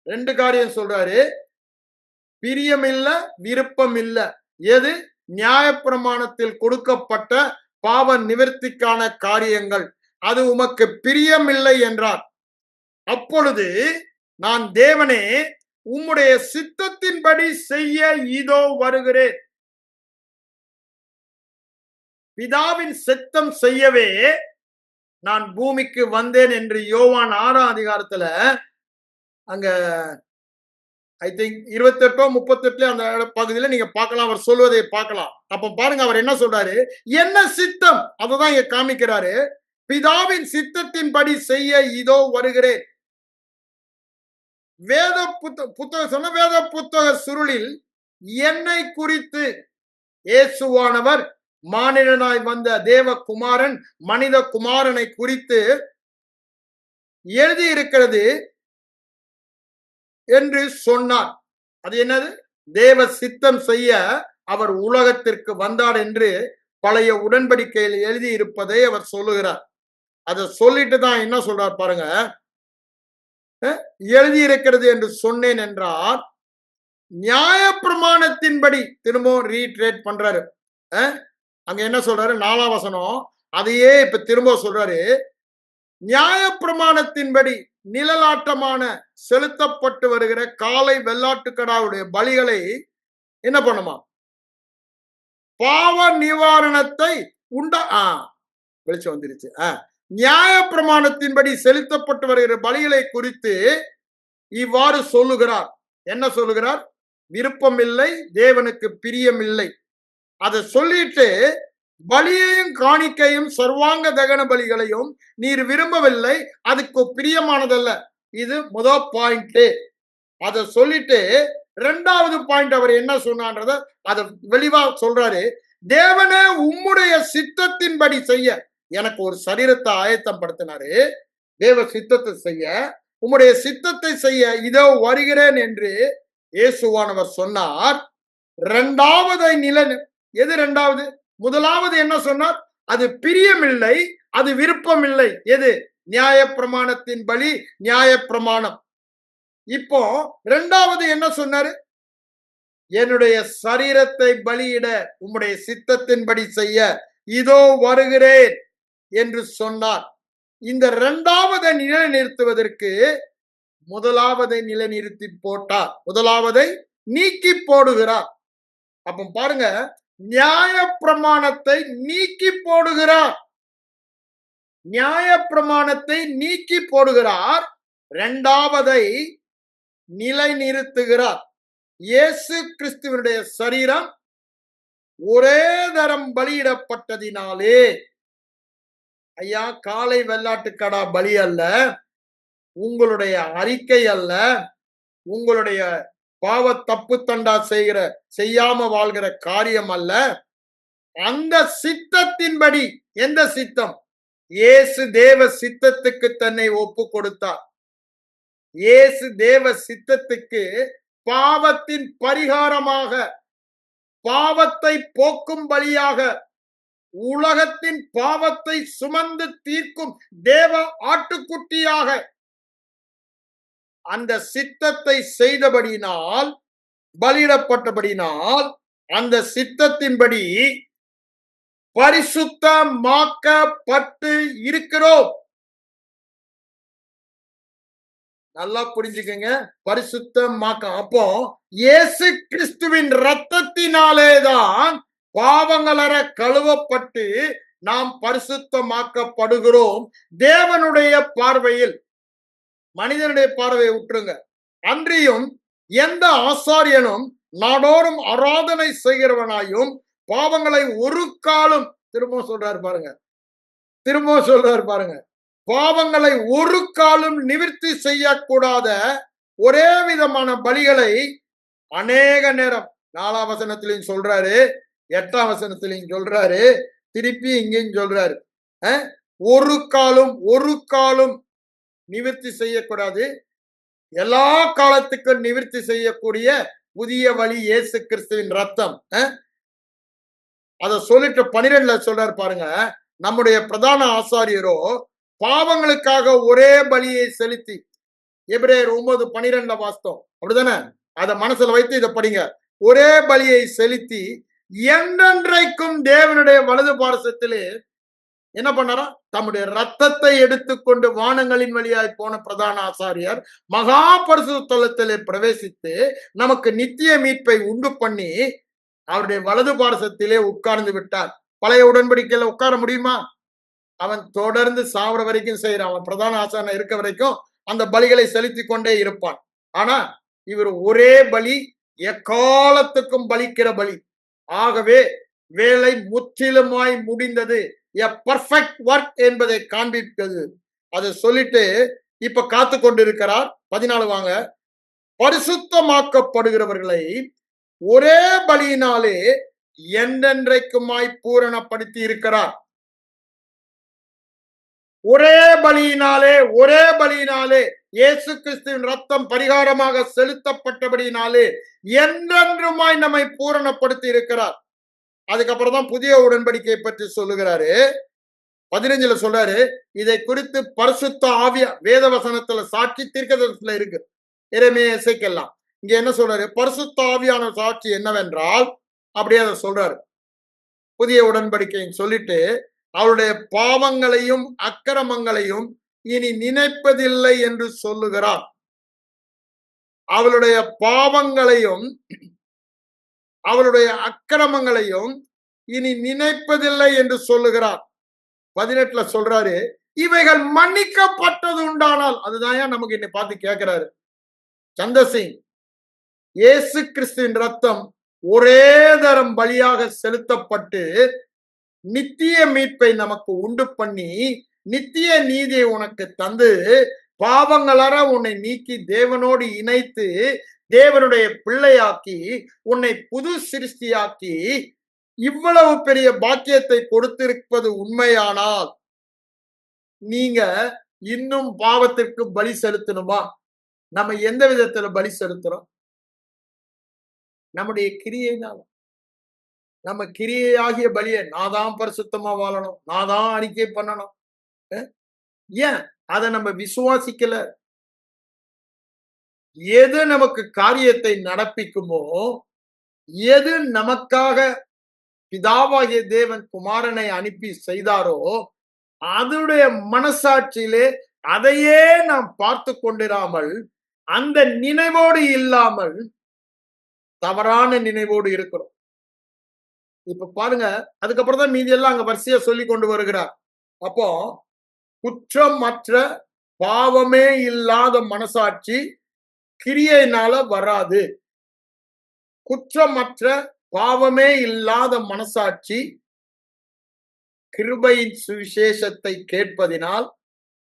ரெண்டு காரியம் சொல்றாரு, பிரியமில்ல, விருப்பம் இல்ல. எது? நியாயப்பிரமாணத்தில் கொடுக்கப்பட்ட பாவ நிவர்த்திக்கான காரியங்கள், அது உமக்கு பிரியமில்லை என்றார். அப்பொழுது நான், தேவனே உம்முடைய சித்தத்தின்படி செய்ய இதோ வருகிறேன். பிதாவின் சித்தம் செய்யவே நான் பூமிக்கு வந்தேன் என்று யோவான் 6ஆம் அதிகாரத்துல அங்க ஐ திங்க் 28 38 அந்த பகுதியில நீங்க பார்க்கலாம், அவர் சொல்வதை பார்க்கலாம். அப்ப பாருங்க அவர் என்ன சொல்றாரு, என்ன சித்தம் அததான் இங்க காமிக்கிறாரு. பிதாவின் சித்தத்தின்படி செய்ய இதோ வருகிறேன். வேத புத்தக சுருளில் என்னை குறித்து இயேசுவானவர் மானிடனாய் வந்த தேவகுமாரன் மனித குமாரனை குறித்து எழுதி இருக்கிறது என்று சொன்னார். அது என்னது? தேவ சித்தம் செய்ய அவர் உலகத்திற்கு வந்தார் என்று பழைய உடன்படிக்கையில் எழுதி இருப்பதை அவர் சொல்லுகிறார். அதை சொல்லிட்டு தான் என்ன சொல்றார் பாருங்க, எழுதி இருக்கிறது என்று சொன்னேன் என்றார். நியாய பிரமாணத்தின்படி திரும்பவும் ரீட்ரேட் பண்றாரு. அங்க என்ன சொல்றாரு, 4ஆம் வசனம் அதையே இப்ப திரும்ப சொல்றாரு. நியாய பிரமாணத்தின்படி நிழலாட்டமான செலுத்தப்பட்டு வருகிற காளை வெள்ளாட்டுக்கடாவுடைய பலிகளை என்ன பண்ணுமா, பாவ நிவாரணத்தை வெளிச்சம் வந்துருச்சு. நியாய பிரமாணத்தின்படி செலுத்தப்பட்டு வருகிற பலிகளை குறித்து இவ்வாறு சொல்லுகிறார். என்ன சொல்லுகிறார்? விருப்பம் இல்லை, தேவனுக்கு பிரியம் இல்லை. அதை சொல்லிட்டு பலியையும் காணிக்கையும் சர்வாங்க தகன பலிகளையும் நீர் விரும்பவில்லை, அதுக்கு பிரியமானதல்ல. இது முதல் பாயிண்ட். அதை சொல்லிட்டு 2வது பாயிண்ட் அவர் என்ன சொன்னான்றத அதை வெளிவா சொல்றாரு. தேவனே உம்முடைய சித்தத்தின்படி செய்ய எனக்கு ஒரு சரீரத்தை ஆயத்தம் படுத்தினாரு. தேவ சித்தத்தை செய்ய, உம்முடைய சித்தத்தை செய்ய இதோ வருகிறேன் என்று இயேசுவானவர் சொன்னார். 2வது நிலை எது? 2வது, முதலாவது என்ன சொன்னார்? அது பிரியமில்லை, அது விருப்பம் இல்லை. எது? நியாய பிரமாணத்தின் பலி, நியாய பிரமாணம். இப்போ 2வது என்ன சொன்னாரு? என்னுடைய சரீரத்தை பலியிட உம்முடைய சித்தத்தின்படி செய்ய இதோ வருகிறேன் என்று சொன்னார். இந்த இரண்டாவதை நிலைநிறுத்துவதற்கு முதலாவதை நிலைநிறுத்தி போட்டார், முதலாவதை நீக்கி போடுகிறார். அப்ப பாருங்க, நியாய பிரமாணத்தை நீக்கி போடுகிறார், நியாய பிரமாணத்தை நீக்கி போடுகிறார், இரண்டாவதை நிலைநிறுத்துகிறார். இயேசு கிறிஸ்துவனுடைய சரீரம் ஒரே தரம் பலியிடப்பட்டதினாலே, ஐயா காளை வெள்ளாட்டுக்கடா பலி அல்ல, உங்களுடைய அறிக்கை அல்ல, உங்களுடைய பாவ தப்பு தண்டா செய்யாம வாழ்கிற காரியம் அல்ல, அந்த சித்தத்தின்படி. எந்த சித்தம்? இயேசு தேவ சித்தத்துக்கு தன்னை ஒப்பு கொடுத்தார். இயேசு தேவ சித்தத்துக்கு பாவத்தின் பரிகாரமாக, பாவத்தை போக்கும் பலியாக, உலகத்தின் பாவத்தை சுமந்து தீர்க்கும் தேவ ஆட்டுக்குட்டியாக அந்த சித்தத்தை செய்தபடினால், பலியிடப்பட்டபடினால், அந்த சித்தத்தின்படி பரிசுத்தமாக்கப்பட்டு இருக்கிறோம். நல்லா புரிஞ்சுக்கங்க, பரிசுத்தமாக்க. அப்போ இயேசு கிறிஸ்துவின் இரத்தத்தினாலேதான் பாவங்களற கழுவப்பட்டு நாம் பரிசுத்தமாக்கப்படுகிறோம். தேவனுடைய பார்வையில், மனிதனுடைய பார்வையை விட்டுருங்க. அன்றியும் எந்த ஆசாரியனும் நாடோறும் ஆராதனை செய்கிறவனாயும் பாவங்களை ஒரு காலம், திரும்ப சொல்றாரு பாருங்க, பாவங்களை ஒரு காலம் நிவர்த்தி செய்யக்கூடாத ஒரே விதமான பலிகளை அநேக நேரம் 4ஆம் வசனத்திலையும் சொல்றாரு, 8ஆம் வசனத்திலையும் சொல்றாரு, திருப்பி இங்கேயும் சொல்றாரு. ஒரு காலம் நிவர்த்தி செய்யக்கூடாது, எல்லா காலத்துக்கும் நிவர்த்தி செய்யக்கூடிய புதிய வழி இயேசு கிறிஸ்துவின் ரத்தம். அதை சொல்லிட்டு 12ல சொல்றாரு பாருங்க, நம்முடைய பிரதான ஆசாரியரோ பாவங்களுக்காக ஒரே பலியை செலுத்தி, எபிரேயர் 9:12 வாஸ்தவம் அப்படிதானே? அதை மனசுல வைத்து இதை படிங்க. ஒரே பலியை செலுத்தி என்றென்றைக்கும் தேவனுடைய வலது பாரசத்திலே என்ன பண்ணாரா? தம்முடைய ரத்தத்தை எடுத்துக்கொண்டு வானங்களின் வழியாய் போன பிரதான ஆசாரியர் மகா பரிசுத்தலத்திலே பிரவேசித்து நமக்கு நித்திய மீட்பை உண்டு பண்ணி அவருடைய வலது பாரசத்திலே உட்கார்ந்து விட்டார். பழைய உடன்படிக்கையில உட்கார முடியுமா? அவன் தொடர்ந்து சாவர வரைக்கும் செய்யறான். அவன் பிரதான ஆசாரியனா இருக்க வரைக்கும் அந்த பலிகளை செலுத்தி கொண்டே இருப்பான். ஆனா இவர் ஒரே பலி, எக்காலத்துக்கும் பலிக்கிற பலி. ஆகவே வேலை முற்றிலுமாய் முடிந்தது, எ பர்ஃபெக்ட் ஒர்க் என்பதை காண்பிப்பது. அதை சொல்லிட்டு இப்ப காத்து கொண்டிருக்கிறார். 14 வாங்க. பரிசுத்தமாக்கப்படுகிறவர்களை ஒரே பலியினாலே என்றென்றைக்குமாய் பூரணப்படுத்தி இருக்கிறார். ஒரே பலியினாலே இயேசு கிறிஸ்துவின் ரத்தம் பரிகாரமாக செலுத்தப்பட்டபடியினாலே என்றென்றுமாய் நம்மை பூரணப்படுத்தி இருக்கிறார். அதுக்கப்புறம் தான் புதிய உடன்படிக்கை பற்றி சொல்லுகிறாரு. 15ல சொல்றாரு, இதை குறித்து பரிசுத்த ஆவிய வேத வசனத்துல சாட்சி தீர்க்கதரிசனத்துல இருக்கு, எரேமியா எசேக்கியெல்லாம். இங்க என்ன சொல்றாரு? பரிசுத்த ஆவியான சாட்சி என்னவென்றால், அப்படியே அதை சொல்றாரு. புதிய உடன்படிக்கைன்னு சொல்லிட்டு அவருடைய பாவங்களையும் அக்கிரமங்களையும் இனி நினைப்பதில்லை என்று சொல்லுகிறார். அவளுடைய பாவங்களையும் அவளுடைய அக்கிரமங்களையும் இனி நினைப்பதில்லை என்று சொல்லுகிறார். 18ல சொல்றாரு, இவைகள் மன்னிக்கப்பட்டது உண்டானால். அதுதான் நமக்கு இன்னை பார்த்து கேட்கிறாரு சந்தசிங். இயேசு கிறிஸ்துவின் ரத்தம் ஒரே தரம் பலியாக செலுத்தப்பட்டு நித்திய மீட்பை நமக்கு உண்டு பண்ணி நித்திய நீதியை உனக்கு தந்து பாவங்களற உன்னை நீக்கி தேவனோடு இணைத்து தேவனுடைய பிள்ளையாக்கி உன்னை புது சிருஷ்டியாக்கி இவ்வளவு பெரிய பாக்கியத்தை கொடுத்திருப்பது உண்மையானால் நீங்க இன்னும் பாவத்திற்கு பலி செலுத்தணுமா? நம்ம எந்த விதத்துல பலி செலுத்துறோம்? நம்முடைய கிரியைனால. நம்ம கிரியையாகிய பலியை நான் தான் பரிசுத்தமா வாழணும், நான் தான் அறிக்கை பண்ணணும். ஏன் அதை நம்ம விசுவாசிக்கல? எது நமக்கு காரியத்தை நடப்பிக்குமோ, எது நமக்காக பிதாவாகிய தேவன் குமாரனை அனுப்பி செய்தாரோ அதனுடைய மனசாட்சியிலே அதையே நாம் பார்த்து கொண்டிராமல், அந்த நினைவோடு இல்லாமல் தவறான நினைவோடு இருக்கிறோம். இப்ப பாருங்க, அதுக்கப்புறம் தான் மீதி எல்லாம் அங்க வரிசையா சொல்லி கொண்டு வருகிறார். அப்போ குற்றமற்ற பாவமே இல்லாத மனசாட்சி கிரியையினால வராது. குற்றமற்ற பாவமே இல்லாத மனசாட்சி கிருபையின் சுவிசேஷத்தை கேட்பதினால்,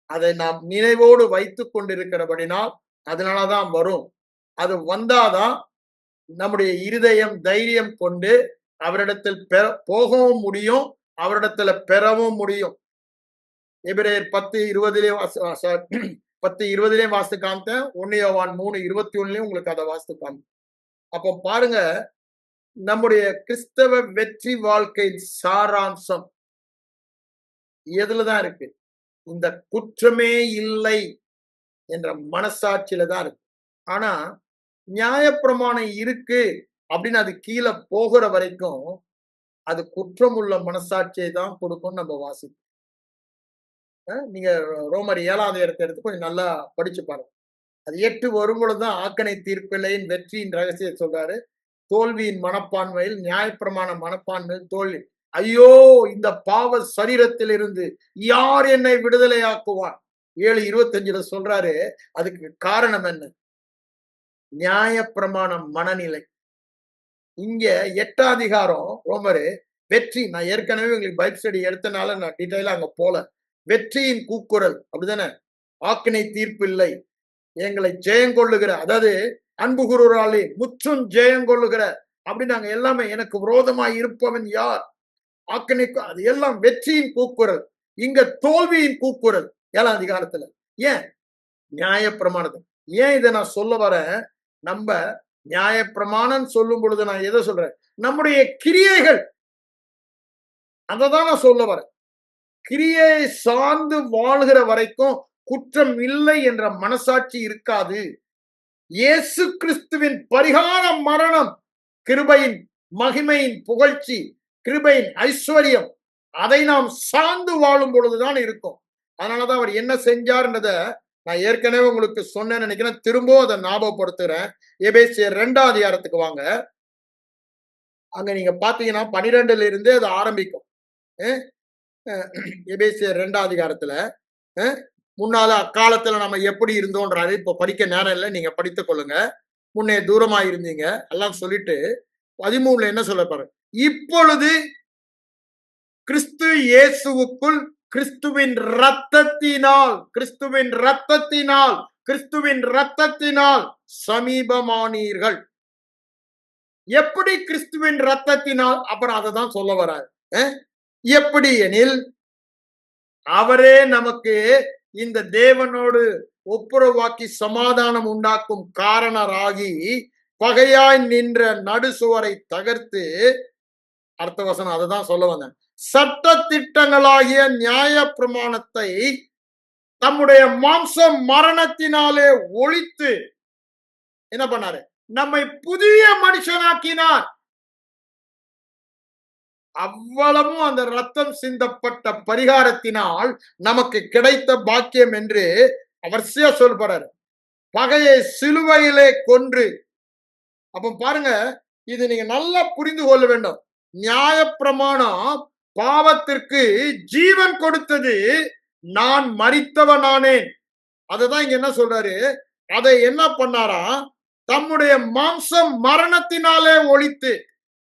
அதை நாம் நினைவோடு வைத்துக் கொண்டிருக்கிறபடினால் அதனாலதான் வரும். அது வந்தாதான் நம்முடைய இருதயம் தைரியம் கொண்டு அவரிடத்தில் போகவும் முடியும், அவரிடத்துல பெறவும் முடியும். எபிரேயர் 10:20 வாசித்து காமித்தேன். 1 யோவான் 3:21 உங்களுக்கு அதை வாசித்து காமித்தேன். அப்போ பாருங்க, நம்முடைய கிறிஸ்தவ வெற்றி வாழ்க்கையின் சாராம்சம் எதுலதான் இருக்கு? இந்த குற்றமே இல்லை என்ற மனசாட்சியில தான் இருக்கு. ஆனா நியாயப்பிரமாணம் இருக்கு அப்படின்னு அது கீழே போகிற வரைக்கும் அது குற்றம் உள்ள மனசாட்சியை தான் கொடுக்கும். நம்ம வாசிப்போம். நீங்க ரோமர் 7வது எடுத்து கொஞ்சம் நல்லா படிச்சு பாருங்க. அது 8 வரும் பொழுதுதான் ஆக்கனை தீர்ப்பில்லையின் வெற்றியின் ரகசியம் சொல்றாரு. தோல்வியின் மனப்பான்மையில் நியாயப்பிரமாண மனப்பான்மையில் தோல்வி. ஐயோ, இந்த பாவ சரீரத்தில் இருந்து யார் என்னை விடுதலையாக்குவான்? 7:25 சொல்றாரு. அதுக்கு காரணம் என்ன? நியாயப்பிரமாணம் மனநிலை. இங்க 8ஆம் அதிகாரம் ரோமரு வெற்றி. நான் ஏற்கனவே உங்களுக்கு பைபிள் ஸ்டடி எடுத்தனால நான் டீட்டெயிலா அங்க போல. வெற்றியின் கூக்குரல், அப்படிதானே? ஆக்கினை தீர்ப்பு இல்லை, எங்களை ஜெயங்கொள்ளுகிற, அதாவது அன்பு கூறுகிறாளே முற்றும் ஜெயங்கொள்ளுகிற அப்படி நாங்க எல்லாமே, எனக்கு விரோதமாய் இருப்பவன் யார்? ஆக்கினைக்கு, அது எல்லாம் வெற்றியின் கூக்குரல். இங்க தோல்வியின் கூக்குரல் 7ஆம் அதிகாரத்துல. ஏன்? நியாயப்பிரமாணத்தை. ஏன் இதை நான் சொல்ல வரேன்? நம்ம நியாயப்பிரமாணம் சொல்லும் பொழுது நான் எதை சொல்றேன்? நம்முடைய கிரியைகள், அததான் நான் சொல்ல வரேன். கிரியை சார்ந்து வாழ்கிற வரைக்கும் குற்றம் இல்லை என்ற மனசாட்சி இருக்காது. இயேசு கிறிஸ்துவின் பரிகார மரணம், கிருபையின் மகிமையின் புகழ்ச்சி, கிருபையின் ஐஸ்வர்யம், அதை நாம் சார்ந்து வாழும் பொழுதுதான் இருக்கும். அதனாலதான் அவர் என்ன செஞ்சார்ன்றத நான் ஏற்கனவே உங்களுக்கு சொன்னேன்னு நினைக்கிறேன். திரும்பவும் அதை ஞாபகப்படுத்துறேன். எபேசியர் 2ஆம் அதிகாரத்துக்கு வாங்க. அங்க நீங்க பாத்தீங்கன்னா 12ல இருந்தே அது ஆரம்பிக்கும். எபேசியர் 2ஆம் அதிகாரத்துல முன்னால அக்காலத்துல நம்ம எப்படி இருந்தோன்றாரு. இப்ப படிக்க நேரம் இல்லை, நீங்க படித்துக் கொள்ளுங்க. முன்னே தூரமா இருந்தீங்க எல்லாம் சொல்லிட்டு 13ல என்ன சொல்ல பாரு. இப்பொழுது கிறிஸ்து இயேசுவுக்குள் கிறிஸ்துவின் இரத்தத்தினால், கிறிஸ்துவின் இரத்தத்தினால், கிறிஸ்துவின் இரத்தத்தினால் சமீபமானீர்கள். எப்படி கிறிஸ்துவின் இரத்தத்தினால்? அப்புறம் அதை தான் சொல்ல வராரு. எப்படி எனில், அவரே நமக்கு இந்த தேவனோடு ஒப்புரவாக்கி சமாதானம் உண்டாக்கும் காரணராகி பகையாய் நின்ற நடுசுவரை தகர்த்து, அடுத்த வசனம் அதுதான் சொல்ல வந்தேன், சட்ட திட்டங்களாகிய நியாய பிரமாணத்தை நம்முடைய மாம்ச மரணத்தினாலே ஒழித்து என்ன பண்ணாரு? நம்மை புதிய மனுஷனாக்கினார். அவ்வளவும் அந்த ரத்தம் சிந்தப்பட்ட பரிகாரத்தினால் நமக்கு கிடைத்த பாக்கியம் என்று அவசியா சொல்றாரு. பகையை சிலுவையிலே கொன்று. அப்ப பாருங்க, இது நீங்க நல்லா புரிந்து கொள்ள வேண்டும். நியாயப்பிரமாணம் பாவத்திற்கு ஜீவன் கொடுத்தது, நான் மரித்தவனானேன். அதுதான் இங்க என்ன சொல்றாரு? அதை என்ன பண்ணாரா? தம்முடைய மாம்சம் மரணத்தினாலே ஒழித்து.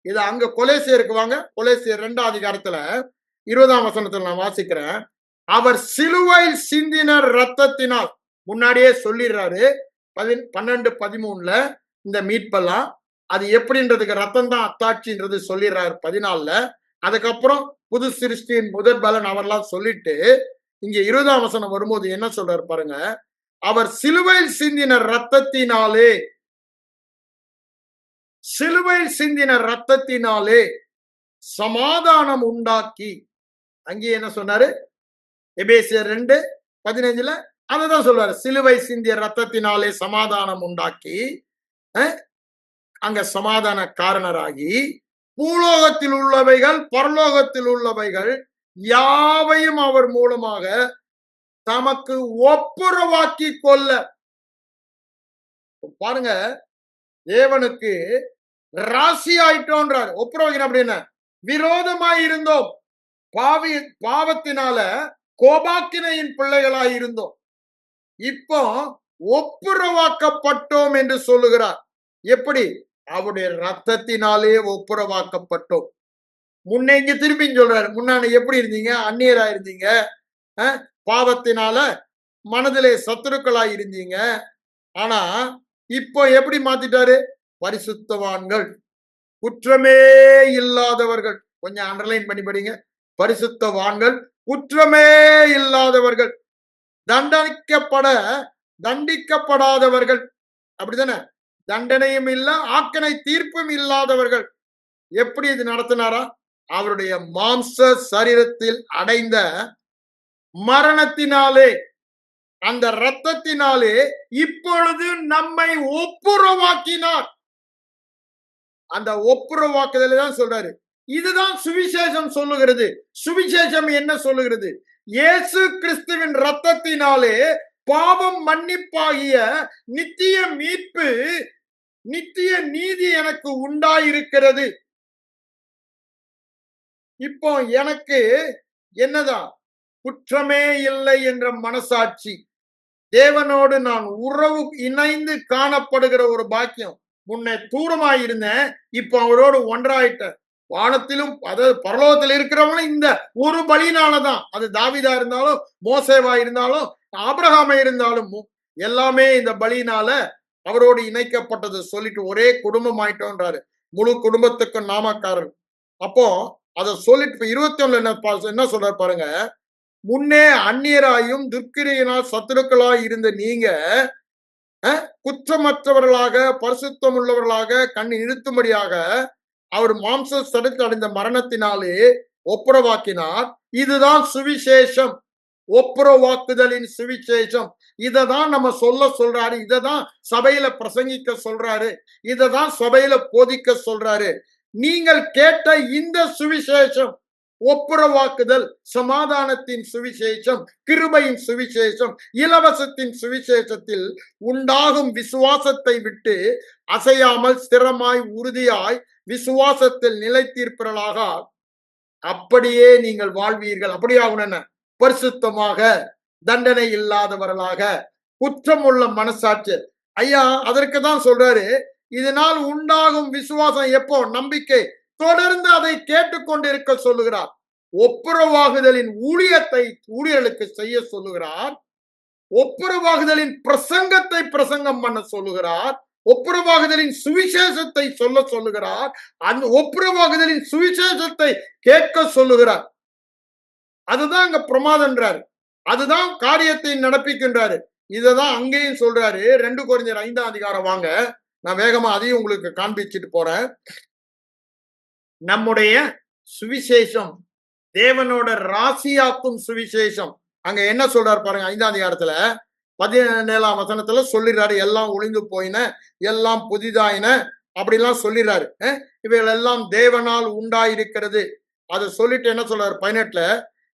இது அங்க கொலேசியருக்கு வாங்க. கொலேசியர் 2ஆம் அதிகாரத்துல 20ஆம் வசனத்துல நான் வாசிக்கிறேன். அவர் சிலுவையில் சிந்தின ரத்தத்தினால், முன்னாடியே சொல்லிடுறாரு 12:13 இந்த மீட்பெல்லாம் அது எப்படின்றதுக்கு ரத்தம் தான் அத்தாட்சின்றது சொல்லிடுறாரு 14. அதுக்கப்புறம் புது சிருஷ்டியின் முதற் பலன் அவர்லாம் சொல்லிட்டு இங்க 20ஆம் வசனம் வரும்போது என்ன சொல்றாரு பாருங்க. அவர் சிலுவையில் சிந்தின ரத்தத்தினாலே, சிலுவையில் சிந்தின ரத்தத்தினாலே சமாதானம் உண்டாக்கி. அங்கே என்ன சொன்னாரு? எபேசியர் 2:15 அததான் சொல்றாரு. சிலுவை சிந்திய ரத்தத்தினாலே சமாதானம் உண்டாக்கி, அங்க சமாதான காரணராகி பூலோகத்தில் உள்ளவைகள் பரலோகத்தில் உள்ளவைகள் யாவையும் அவர் மூலமாக தமக்கு ஒப்புரவாக்கி கொள்ள. பாருங்க, தேவனுக்கு ராசி ஆயிட்டோன்றார். ஒப்புரவாக்கின அப்படின்னா விரோதமாய் இருந்தோம், பாவத்தினால கோபாக்கினையின் பிள்ளைகளாய் இருந்தோம். இப்போ ஒப்புரவாக்கப்பட்டோம் என்று சொல்லுகிறார். எப்படி? அவருடைய ரத்தத்தினாலே ஒப்புரவாக்கப்பட்டோம். முன்னே இங்க திருப்பி சொல்றாரு, முன்னாடி எப்படி இருந்தீங்க? அந்நியரா இருந்தீங்க, பாவத்தினால மனதிலே சத்துருக்களாய் இருந்தீங்க. ஆனா இப்போ எப்படி மாத்திட்டாரு? பரிசுத்தவான்கள், குற்றமே இல்லாதவர்கள். கொஞ்சம் அண்டர்லைன் பண்ணி படிங்க. பரிசுத்தவான்கள், குற்றமே இல்லாதவர்கள், தண்டிக்கப்படாதவர்கள். அப்படித்தானே? தண்டனையும் இல்ல, ஆக்கனை தீர்ப்பும் இல்லாதவர்கள். எப்படி இது நடத்தினாரா? அவருடைய மாம்ச சரீரத்தில் அடைந்த மரணத்தினாலே, அந்த இரத்தத்தினாலே இப்பொழுது நம்மை ஒப்புரவாக்கினார். அந்த ஒப்புரவாக்குதலை தான் சொல்றாரு. இதுதான் சுவிசேஷம் சொல்லுகிறது. சுவிசேஷம் என்ன சொல்லுகிறது? இயேசு கிறிஸ்துவின் இரத்தத்தினாலே பாவம் மன்னிப்பாகிய நித்திய மீட்பு, நித்திய நீதி எனக்கு உண்டாயிருக்கிறது. இப்போ எனக்கு என்னதான்? குற்றமே இல்லை என்ற மனசாட்சி, தேவனோடு நான் உறவு இணைந்து காணப்படுகிற ஒரு பாக்கியம். முன்னே தூரமாயிருந்தேன், இப்போ அவரோடு ஒன்றாயிட்டேன். வானத்திலும், அதாவது பரலோகத்தில் இருக்கிறவங்களும் இந்த ஒரு பலியினாலதான். அது தாவீதா இருந்தாலும், மோசேவா இருந்தாலும், ஆபிரகாமா இருந்தாலும், எல்லாமே இந்த பலியினால அவரோடு இணைக்கப்பட்டது. சொல்லிட்டு ஒரே குடும்பம் ஆயிட்டோன்றாரு. முழு குடும்பத்துக்கும் நாமக்காரர். அப்போ அதை சொல்லிட்டு 21 என்ன சொல்றாரு பாருங்க. முன்னே அந்நியராயும் துர்க்கிரையினால் சத்துருக்களாய் இருந்த நீங்க குற்றமற்றவர்களாக பரிசுத்தம் உள்ளவர்களாக கண் நிறுத்தும்படியாக அவர் மாம்ச சடத்தில் அடைந்த மரணத்தினாலே ஒப்புரவாக்கினார். இதுதான் சுவிசேஷம், ஒப்புரவாக்குதலின் சுவிசேஷம். இததான் நம்ம சொல்றாரு. இததான் சபையில பிரசங்கிக்க சொல்றாரு. இததான் சபையில போதிக்க சொல்றாரு. நீங்கள் கேட்ட இந்த சுவிசேஷம், ஒப்புரவாக்குதல், சமாதானத்தின் சுவிசேஷம், கிருபையின் சுவிசேஷம், இலவசத்தின் சுவிசேஷத்தில் உண்டாகும் விசுவாசத்தை விட்டு அசையாமல் ஸ்திரமாய் உறுதியாய் விசுவாசத்தில் நிலைத்தீர்ப்பவர்களாக அப்படியே நீங்கள் வாழ்வீர்கள். அப்படியாகணும், பரிசுத்தமாக, தண்டனை இல்லாதவர்களாக, குற்றம் உள்ள மனசாட்சி. ஐயா அதற்கு தான் சொல்றாரு, இதனால் உண்டாகும் விசுவாசம் எப்போ? நம்பிக்கை. தொடர்ந்து அதை கேட்டுக்கொண்டிருக்க சொல்லுகிறார். ஒப்புரவாகுதலின் ஊழியத்தை ஊழியர்களுக்கு செய்ய சொல்லுகிறார். ஒப்புரவாகுதலின் பிரசங்கத்தை பிரசங்கம் பண்ண சொல்லுகிறார். ஒப்புரவாகுதலின் சுவிசேஷத்தை சொல்ல சொல்லுகிறார். அந்த ஒப்புரவாகுதலின் சுவிசேஷத்தை கேட்க சொல்லுகிறார். அதுதான் அங்க பிரமாதன்றாரு. அதுதான் காரியத்தை நடப்பிக்கின்றாரு. இததான் அங்கேயும் சொல்றாரு. 2 கொரிந்தியர் 5ஆம் அதிகாரம் வாங்க, நான் வேகமா அதையும் உங்களுக்கு காண்பிச்சுட்டு போறேன். நம்முடைய சுவிசேஷம் தேவனோட ராசியாக்கும் சுவிசேஷம். அங்க என்ன சொல்றாரு பாருங்க. 5ஆம் அதிகாரத்துல 17ஆம் வசனத்துல சொல்லிடுறாரு, எல்லாம் ஒளிந்து போயின, எல்லாம் புதிதாயின, அப்படிலாம் சொல்லிடுறாரு. இவைகள் எல்லாம் தேவனால் உண்டாயிருக்கிறது. அதை சொல்லிட்டு என்ன சொல்றாரு 18ல,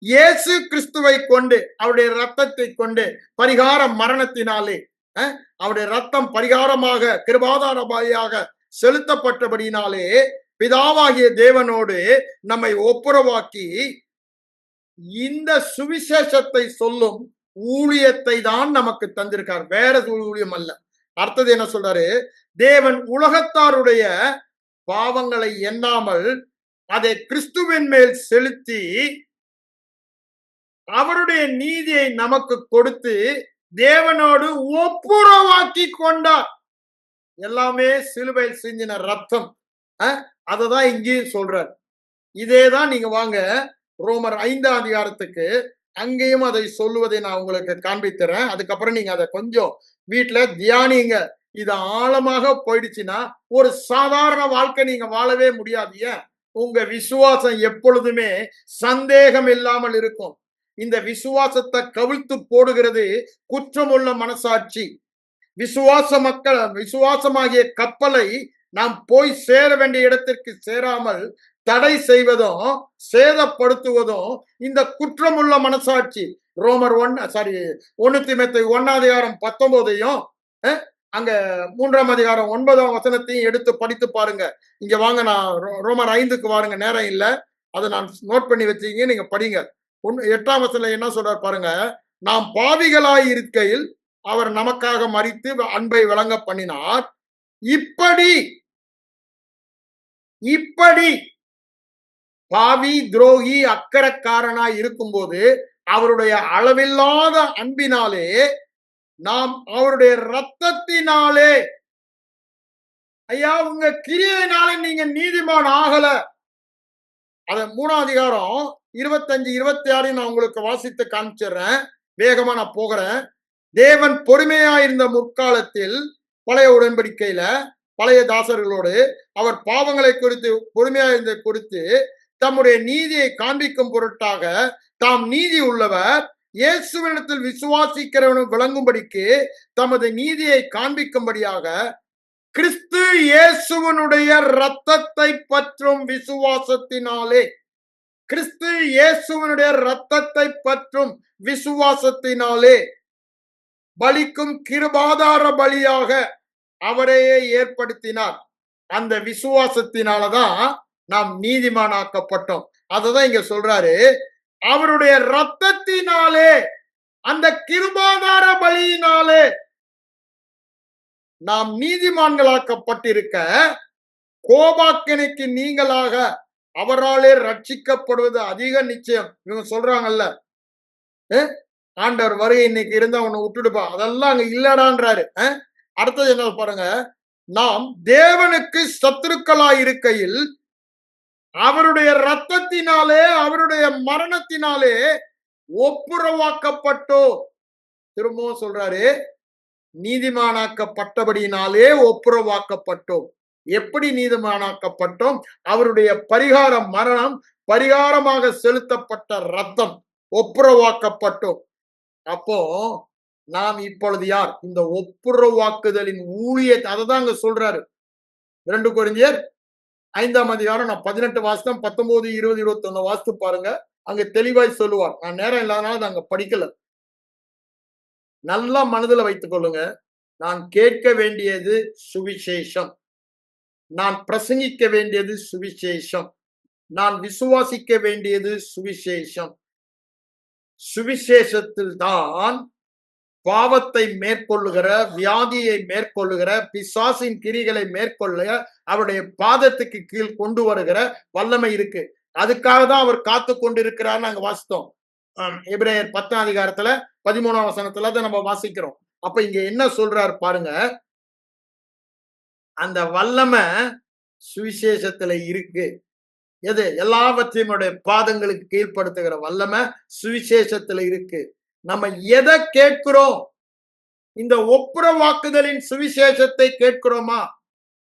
இயேசு கிறிஸ்துவை கொண்டு, அவருடைய ரத்தத்தை கொண்டு, பரிகார மரணத்தினாலே, அவருடைய ரத்தம் பரிகாரமாக கிருபாதாரமாக செலுத்தப்பட்டபடினாலே பிதாவாகிய தேவனோடு நம்மை ஒப்புரவாக்கி இந்த சுவிசேஷத்தை சொல்லும் ஊழியத்தை தான் நமக்கு தந்திருக்கார். வேற ஊழியம் அல்ல. அடுத்தது என்ன சொல்றாரு? தேவன் உலகத்தாருடைய பாவங்களை எண்ணாமல் அதை கிறிஸ்துவின் மேல் செலுத்தி அவருடைய நீதியை நமக்கு கொடுத்து தேவனோடு ஒப்புரவாக்கி கொண்டார். எல்லாமே சிலுவையில் சிந்தின ரத்தம். அததான் இங்கேயும் சொல்றார். இதேதான் நீங்க வாங்க ரோமர் 5ஆம் அதிகாரத்துக்கு, அங்கேயும் அதை சொல்லுவதை நான் உங்களுக்கு காண்பித்துறேன். அதுக்கப்புறம் நீங்க அதை கொஞ்சம் வீட்டுல தியானிங்க. இது ஆழமாக போயிடுச்சுன்னா ஒரு சாதாரண வாழ்க்கை நீங்க வாழவே முடியாது. ஏன்? உங்க விசுவாசம் எப்பொழுதுமே சந்தேகம் இல்லாமல் இருக்கும். இந்த விசுவாசத்தை கவிழ்த்து போடுகிறது குற்றமுள்ள மனசாட்சி. விசுவாசமாகிய கப்பலை நாம் போய் சேர வேண்டிய இடத்திற்கு சேராமல் தடை செய்வதும் சேதப்படுத்துவதும் இந்த குற்றமுள்ள மனசாட்சி. ரோமர் 1 தீமோத்தேயு 1:19 அங்க 3 9 எடுத்து படித்து பாருங்க. இங்க வாங்க, நான் ரோமர் 5க்கு வாருங்க, நேரம் இல்ல, அதை நான் நோட் பண்ணி வச்சீங்க, நீங்க படிங்க. 8 என்ன சொல்றாரு பாருங்க. நாம் பாவிகளாய் இருக்கையில் அவர் நமக்காக மரித்து அன்பை விளங்க பண்ணினார். இப்படி பாவி, துரோகி, அக்கறைக்காரனாய் இருக்கும்போது அவருடைய அளவில்லாத அன்பினாலே நாம் அவருடைய ரத்தத்தினாலே, ஐயா உங்க கிரியையினாலே நீங்க நீதிமான் ஆகல. அத 3 25 26 நான் உங்களுக்கு வாசித்து காமிச்சிடுறேன். வேகமா நான் போகிறேன். தேவன் பொறுமையா இருந்த முற்காலத்தில் பழைய உடன்படிக்கையில பழைய தாசர்களோடு அவர் பாவங்களை குறித்து பொறுமையா இருந்த குறித்து தம்முடைய நீதியை காண்பிக்கும் பொருட்டாக தாம் நீதி உள்ளவர் இயேசுவினிடத்தில் விசுவாசிக்கிறவனும் விளங்கும்படிக்கு தமது நீதியை காண்பிக்கும்படியாக கிறிஸ்து இயேசுவனுடைய இரத்தத்தை பற்றும் விசுவாசத்தினாலே, கிறிஸ்து இயேசுவனுடைய இரத்தத்தை பற்றும் விசுவாசத்தினாலே பலிக்கும் கிருபாதார பலியாக அவரையே ஏற்படுத்தினார். அந்த விசுவாசத்தினாலதான் நாம் நீதிமானாக்கப்பட்டோம். அததான் இங்க சொல்றாரு. அவருடைய இரத்தத்தினாலே, அந்த கிருபாதார பலியினாலே நாம் நீதிமான்களாக்கப்பட்டிருக்க கோபாக்கினைக்கு நீங்களாக அவராலே ரட்சிக்கப்படுவது அதிக நிச்சயம். இவங்க சொல்றாங்கல்ல, ஆண்டவர் வருகை இன்னைக்கு இருந்தா உன்னை விட்டுடுப்பா, அதெல்லாம் அங்க இல்லடான்றாரு. அடுத்தது என்ன பாருங்க. நாம் தேவனுக்கு சத்துருக்களாய் இருக்கையில் அவருடைய இரத்தத்தினாலே, அவருடைய மரணத்தினாலே ஒப்புரவாக்கப்பட்டோ. திரும்பவும் சொல்றாரு, நீதிமானாக்கப்பட்டபடியினாலே ஒப்புரவாக்கப்பட்டோம். எப்படி நீதிமானாக்கப்பட்டோம்? அவருடைய பரிகார மரணம், பரிகாரமாக செலுத்தப்பட்ட ரத்தம், ஒப்புரவாக்கப்பட்டோம். அப்போ நாம் இப்பொழுது யார்? இந்த ஒப்புரவாக்குதலின் ஊழியத்தை, அததான் அங்க சொல்றாரு. 2 கொரிந்தியர் 5 நான் 18 வாசித்தேன், 19 20 21 வாசித்து பாருங்க. அங்க தெளிவாய் சொல்லுவார். நான் நேரம் இல்லாதனால அங்க படிக்கல. நல்லா மனதில் வைத்துக் கொள்ளுங்க. நான் கேட்க வேண்டியது சுவிசேஷம், நான் பிரசங்கிக்க வேண்டியது சுவிசேஷம், நான் விசுவாசிக்க வேண்டியது சுவிசேஷம். சுவிசேஷத்தில் தான் பாவத்தை மேற்கொள்ளுகிற, வியாதியை மேற்கொள்ளுகிற, பிசாசின் கிரிகளை மேற்கொள்ள அவருடைய பாதத்துக்கு கீழ் கொண்டு வருகிற வல்லமை இருக்கு. அதுக்காக தான் அவர் காத்து கொண்டிருக்கிறார். நாங்க வாசித்தோம் எபிரேயர் 10 13 தான் நம்ம வாசிக்கிறோம். அப்ப இங்க என்ன சொல்றாரு பாருங்க. அந்த வல்லமை சுவிசேஷத்துல இருக்கு. எது? எல்லாவற்றையும் பாதங்களுக்கு கீழ்ப்படுத்துகிற வல்லமை சுவிசேஷத்துல இருக்கு. நம்ம எதை கேட்கிறோம்? இந்த ஒப்புரவாக்குதலின் சுவிசேஷத்தை கேட்கிறோமா?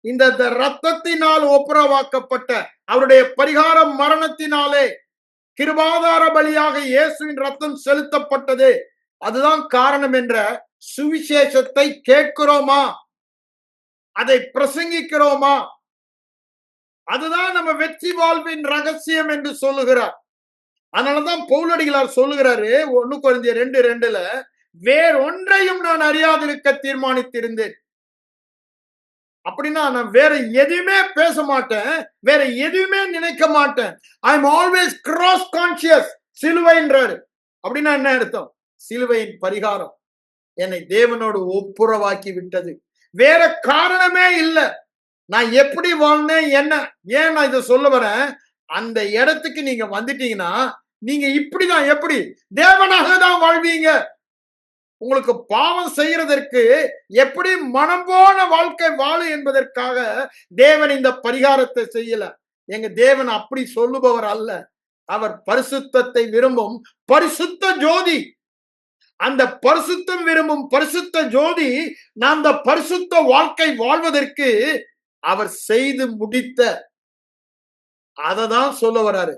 இந்த ரத்தத்தினால் ஒப்புரவாக்கப்பட்ட அவருடைய பரிகார மரணத்தினாலே கிருபாதார பலியாக இயேசுவின் ரத்தம் செலுத்தப்பட்டது, அதுதான் காரணம் என்ற சுவிசேஷத்தை கேட்கிறோமா? அதை பிரசங்கிக்கிறோமா? அதுதான் நம்ம வெற்றி வாழ்வின் ரகசியம் என்று சொல்லுகிறார். அதனாலதான் பவுலடிகளார் சொல்லுகிறாரு 1 கொரிந்தியர் 2:2 வேறொன்றையும் நான் அறியாதிருக்க தீர்மானித்திருந்தேன். அப்படின்னா நான் வேற எதுவுமே பேச மாட்டேன், வேற எதுவுமே நினைக்க மாட்டேன். I am always cross conscious. சிலுவைன்றாரு. அப்படின்னா என்ன அர்த்தம்? சிலுவையின் பரிகாரம் என்னை தேவனோடு ஒப்புரவாக்கி விட்டது. வேற காரணமே இல்லை. நான் எப்படி வாழ்ந்தேன் என்ன, ஏன் நான் இதை சொல்ல வரேன்? அந்த இடத்துக்கு நீங்க வந்துட்டீங்கன்னா நீங்க இப்படிதான், எப்படி தேவனாக தான் வாழ்வீங்க. உங்களுக்கு பாவம் செய்யறதற்கு எப்படி மனம் போன வாழ்க்கை வாழு என்பதற்காக தேவன் இந்த பரிகாரத்தை செய்யல. எங்க தேவன் அப்படி சொல்லுபவர் அல்ல. அவர் பரிசுத்தத்தை விரும்பும் பரிசுத்த ஜோதி. அந்த பரிசுத்தம் விரும்பும் பரிசுத்த ஜோதி நாம் அந்த பரிசுத்த வாழ்க்கை வாழ்வதற்கு அவர் செய்து முடித்த, அததான் சொல்ல வராரு.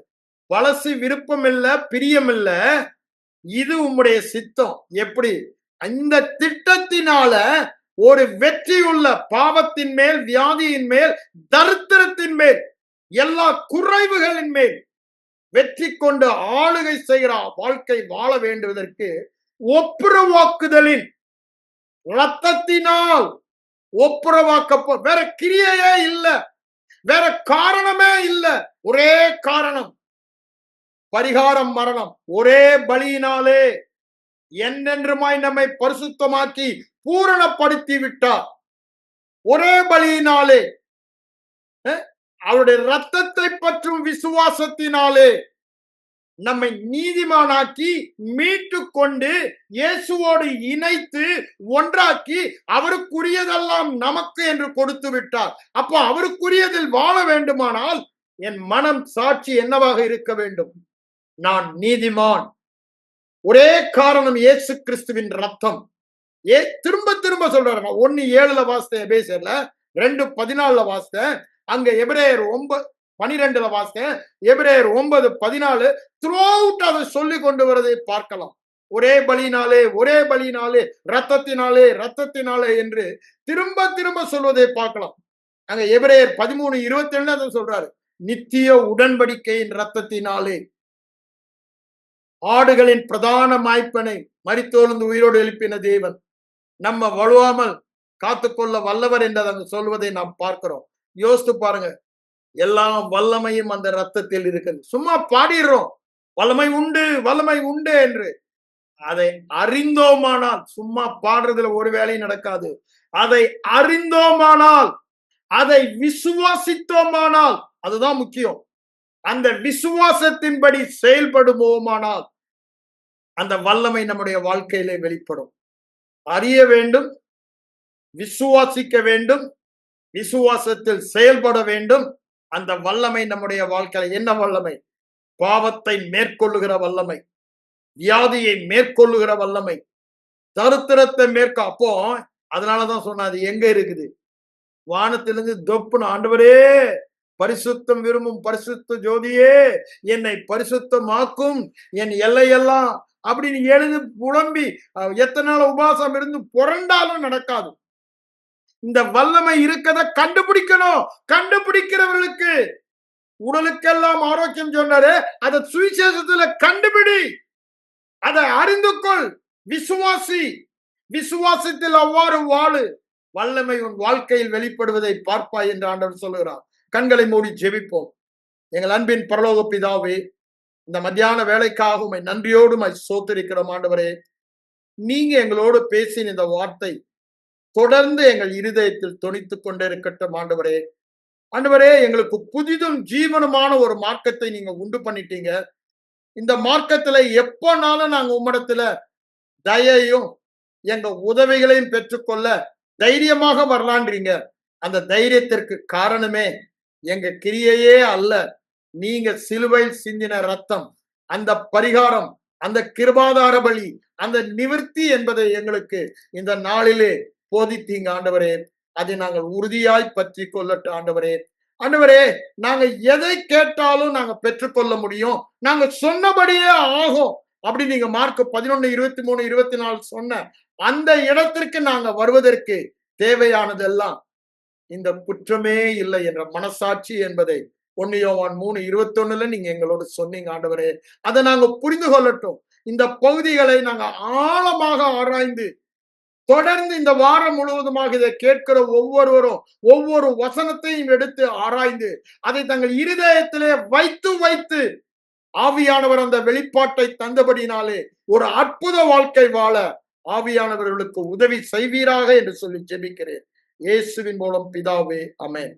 பழசு விருப்பம் இல்ல, பிரியம் இல்ல, இது உம்முடைய சித்தம். எப்படி? இந்த திட்டத்தினால ஒரு வெற்றியுள்ள பாவத்தின் மேல், வியாதியின் மேல், தரித்திரத்தின் மேல், எல்லா குறைவுகளின் மேல் வெற்றி கொண்டு ஆளுகை செய்கிற வாழ்க்கை வாழ வேண்டுவதற்கு ஒப்புரவாக்குதலின் ரத்தத்தினால் ஒப்புரவாக்க, வேற கிரியையே இல்ல, வேற காரணமே இல்ல. ஒரே காரணம், பரிகாரம் மரணம். ஒரே பலியினாலே என்றென்றுமாய் நம்மை பரிசுத்தமாக்கி பூரணப்படுத்தி விட்டார். ஒரே பலியினாலே, அவருடைய ரத்தத்தை பற்றும் விசுவாசத்தினாலே நம்மை நீதிமானாக்கி மீட்டு கொண்டு இயேசுவோடு இணைத்து ஒன்றாக்கி அவருக்குரியதெல்லாம் நமக்கு என்று கொடுத்து விட்டார். அப்போ அவருக்குரியதில் வாழ வேண்டுமானால் என் மனம் சாட்சி என்னவாக இருக்க வேண்டும்? நான் நீதிமான். ஒரே காரணம், இயேசு கிறிஸ்துவின் ரத்தம். திரும்ப திரும்ப சொல்றாரு. 1:7 வாசித்தேன், எபேசியர்ல 2:14 வாசித்தேன், அங்க எபிரேயர் 9:12 வாசித்தேன், எபிரேயர் 9:14 த்ரூஅவுட் அதை சொல்லி கொண்டு வரதை பார்க்கலாம். ஒரே பலியினாலே, ஒரே பலியினாலே, ரத்தத்தினாலே, ரத்தத்தினாலே என்று திரும்ப திரும்ப சொல்வதை பார்க்கலாம். அங்க எபிரேயர் 13:27 அதை சொல்றாரு, நித்திய உடன்படிக்கையின் ரத்தத்தினாலே ஆடுகளின் பிரதான மாய்ப்பனை மரித்தோர்ந்து உயிரோடு எழுப்பின தேவன் நம்ம வழுவாமல் காத்துக்கொள்ள வல்லவர் என்று அங்க சொல்வதை நாம் பார்க்கிறோம். யோசித்து பாருங்க, எல்லா வல்லமையும் அந்த ரத்தத்தில் இருக்குது. சும்மா பாடிடுறோம் வல்லமை உண்டு, வல்லமை உண்டு என்று. அதை அறிந்தோமானால், சும்மா பாடுறதுல ஒரு வேலையும் நடக்காது. அதை அறிந்தோமானால், அதை விசுவாசித்தோமானால், அதுதான் முக்கியம். அந்த விசுவாசத்தின்படி செயல்படுவோமானால் அந்த வல்லமை நம்முடைய வாழ்க்கையிலே வெளிப்படும். அறிய வேண்டும், விசுவாசிக்க வேண்டும், விசுவாசத்தில் செயல்பட வேண்டும். அந்த வல்லமை நம்முடைய வாழ்க்கையில என்ன வல்லமை? பாவத்தை மேற்கொள்ளுகிற வல்லமை, வியாதியை மேற்கொள்ளுகிற வல்லமை, தரித்திரத்தை அப்போ அதனாலதான் சொன்ன, அது எங்க இருக்குது? வானத்திலிருந்து தொப்புன்னு, ஆண்டவரே பரிசுத்தம் விரும்பும் பரிசுத்த ஜோதியே என்னை பரிசுத்தமாக்கும், என் எல்லையெல்லாம் அப்படின்னு எழுது புலம்பி எத்தனை நாள் உபாசம் இருந்து புரண்டாலும் நடக்காது. இந்த வல்லமை இருக்கத கண்டுபிடிக்கணும். கண்டுபிடிக்கிறவர்களுக்கு உடலுக்கெல்லாம் ஆரோக்கியம் சொன்னாரு, அதை சுவிசேஷத்துல கண்டுபிடி, அதை அறிந்து கொள், விசுவாசி, விசுவாசத்தில் அவ்வாறு வாழு, வல்லமை உன் வாழ்க்கையில் வெளிப்படுவதை பார்ப்பாய் என்று ஆண்டவர் சொல்லுகிறார். கண்களை மூடி ஜெபிப்போம். எங்கள் அன்பின் பரலோக பிதாவே, இந்த மத்தியான வேலைக்காக உம்மை நன்றியோடு சோத்திருக்கிறோம் ஆண்டவரே. நீங்க எங்களோடு பேசின இந்த வார்த்தை தொடர்ந்து எங்கள் இருதயத்தில் தொனித்துக் கொண்டே இருக்கட்டும் ஆண்டவரே. ஆண்டவரே, எங்களுக்கு புதிதும் ஜீவனமான ஒரு மார்க்கத்தை நீங்க உண்டு பண்ணிட்டீங்க. இந்த மார்க்கத்துல எப்பனாலும் நாங்க உம்மிடத்துல தயையும் எங்க உதவிகளையும் பெற்றுக்கொள்ள தைரியமாக வரலான்றீங்க. அந்த தைரியத்திற்கு காரணமே எங்க கிரியையே அல்ல, நீங்க சிலுவையில் சிந்தின ரத்தம், அந்த பரிகாரம், அந்த கிருபாதார பலி, அந்த நிவர்த்தி என்பதை எங்களுக்கு இந்த நாளிலே போதித்தீங்க ஆண்டவரே. அதை நாங்கள் உறுதியாய் பற்றி கொள்ளட்டும் ஆண்டவரே. ஆண்டவரே, நாங்க எதை கேட்டாலும் நாங்க பெற்றுக்கொள்ள முடியும், நாங்க சொன்னபடியே ஆகும் அப்படி நீங்க மார்க் 11:23-24 சொன்ன அந்த இடத்திற்கு நாங்க வருவதற்கு தேவையானதெல்லாம் இந்த குற்றமே இல்லை என்ற மனசாட்சி என்பதை 1 யோவான் 3:21 நீங்க எங்களோடு சொன்னீங்க ஆண்டவரே. அதை நாங்க புரிந்து கொள்ளட்டும். இந்த பகுதிகளை நாங்க ஆழமாக ஆராய்ந்து தொடர்ந்து இந்த வாரம் முழுவதுமாக இதை கேட்கிற ஒவ்வொருவரும் ஒவ்வொரு வசனத்தையும் எடுத்து ஆராய்ந்து அதை தங்கள் இருதயத்திலே வைத்து வைத்து ஆவியானவர் அந்த வெளிப்பாட்டை தந்தபடினாலே ஒரு அற்புத வாழ்க்கை வாழ ஆவியானவர்களுக்கு உதவி செய்வீராக என்று சொல்லி ஜெபிக்கிறேன். இயேசுவின் மூலம் பிதாவே, ஆமென்.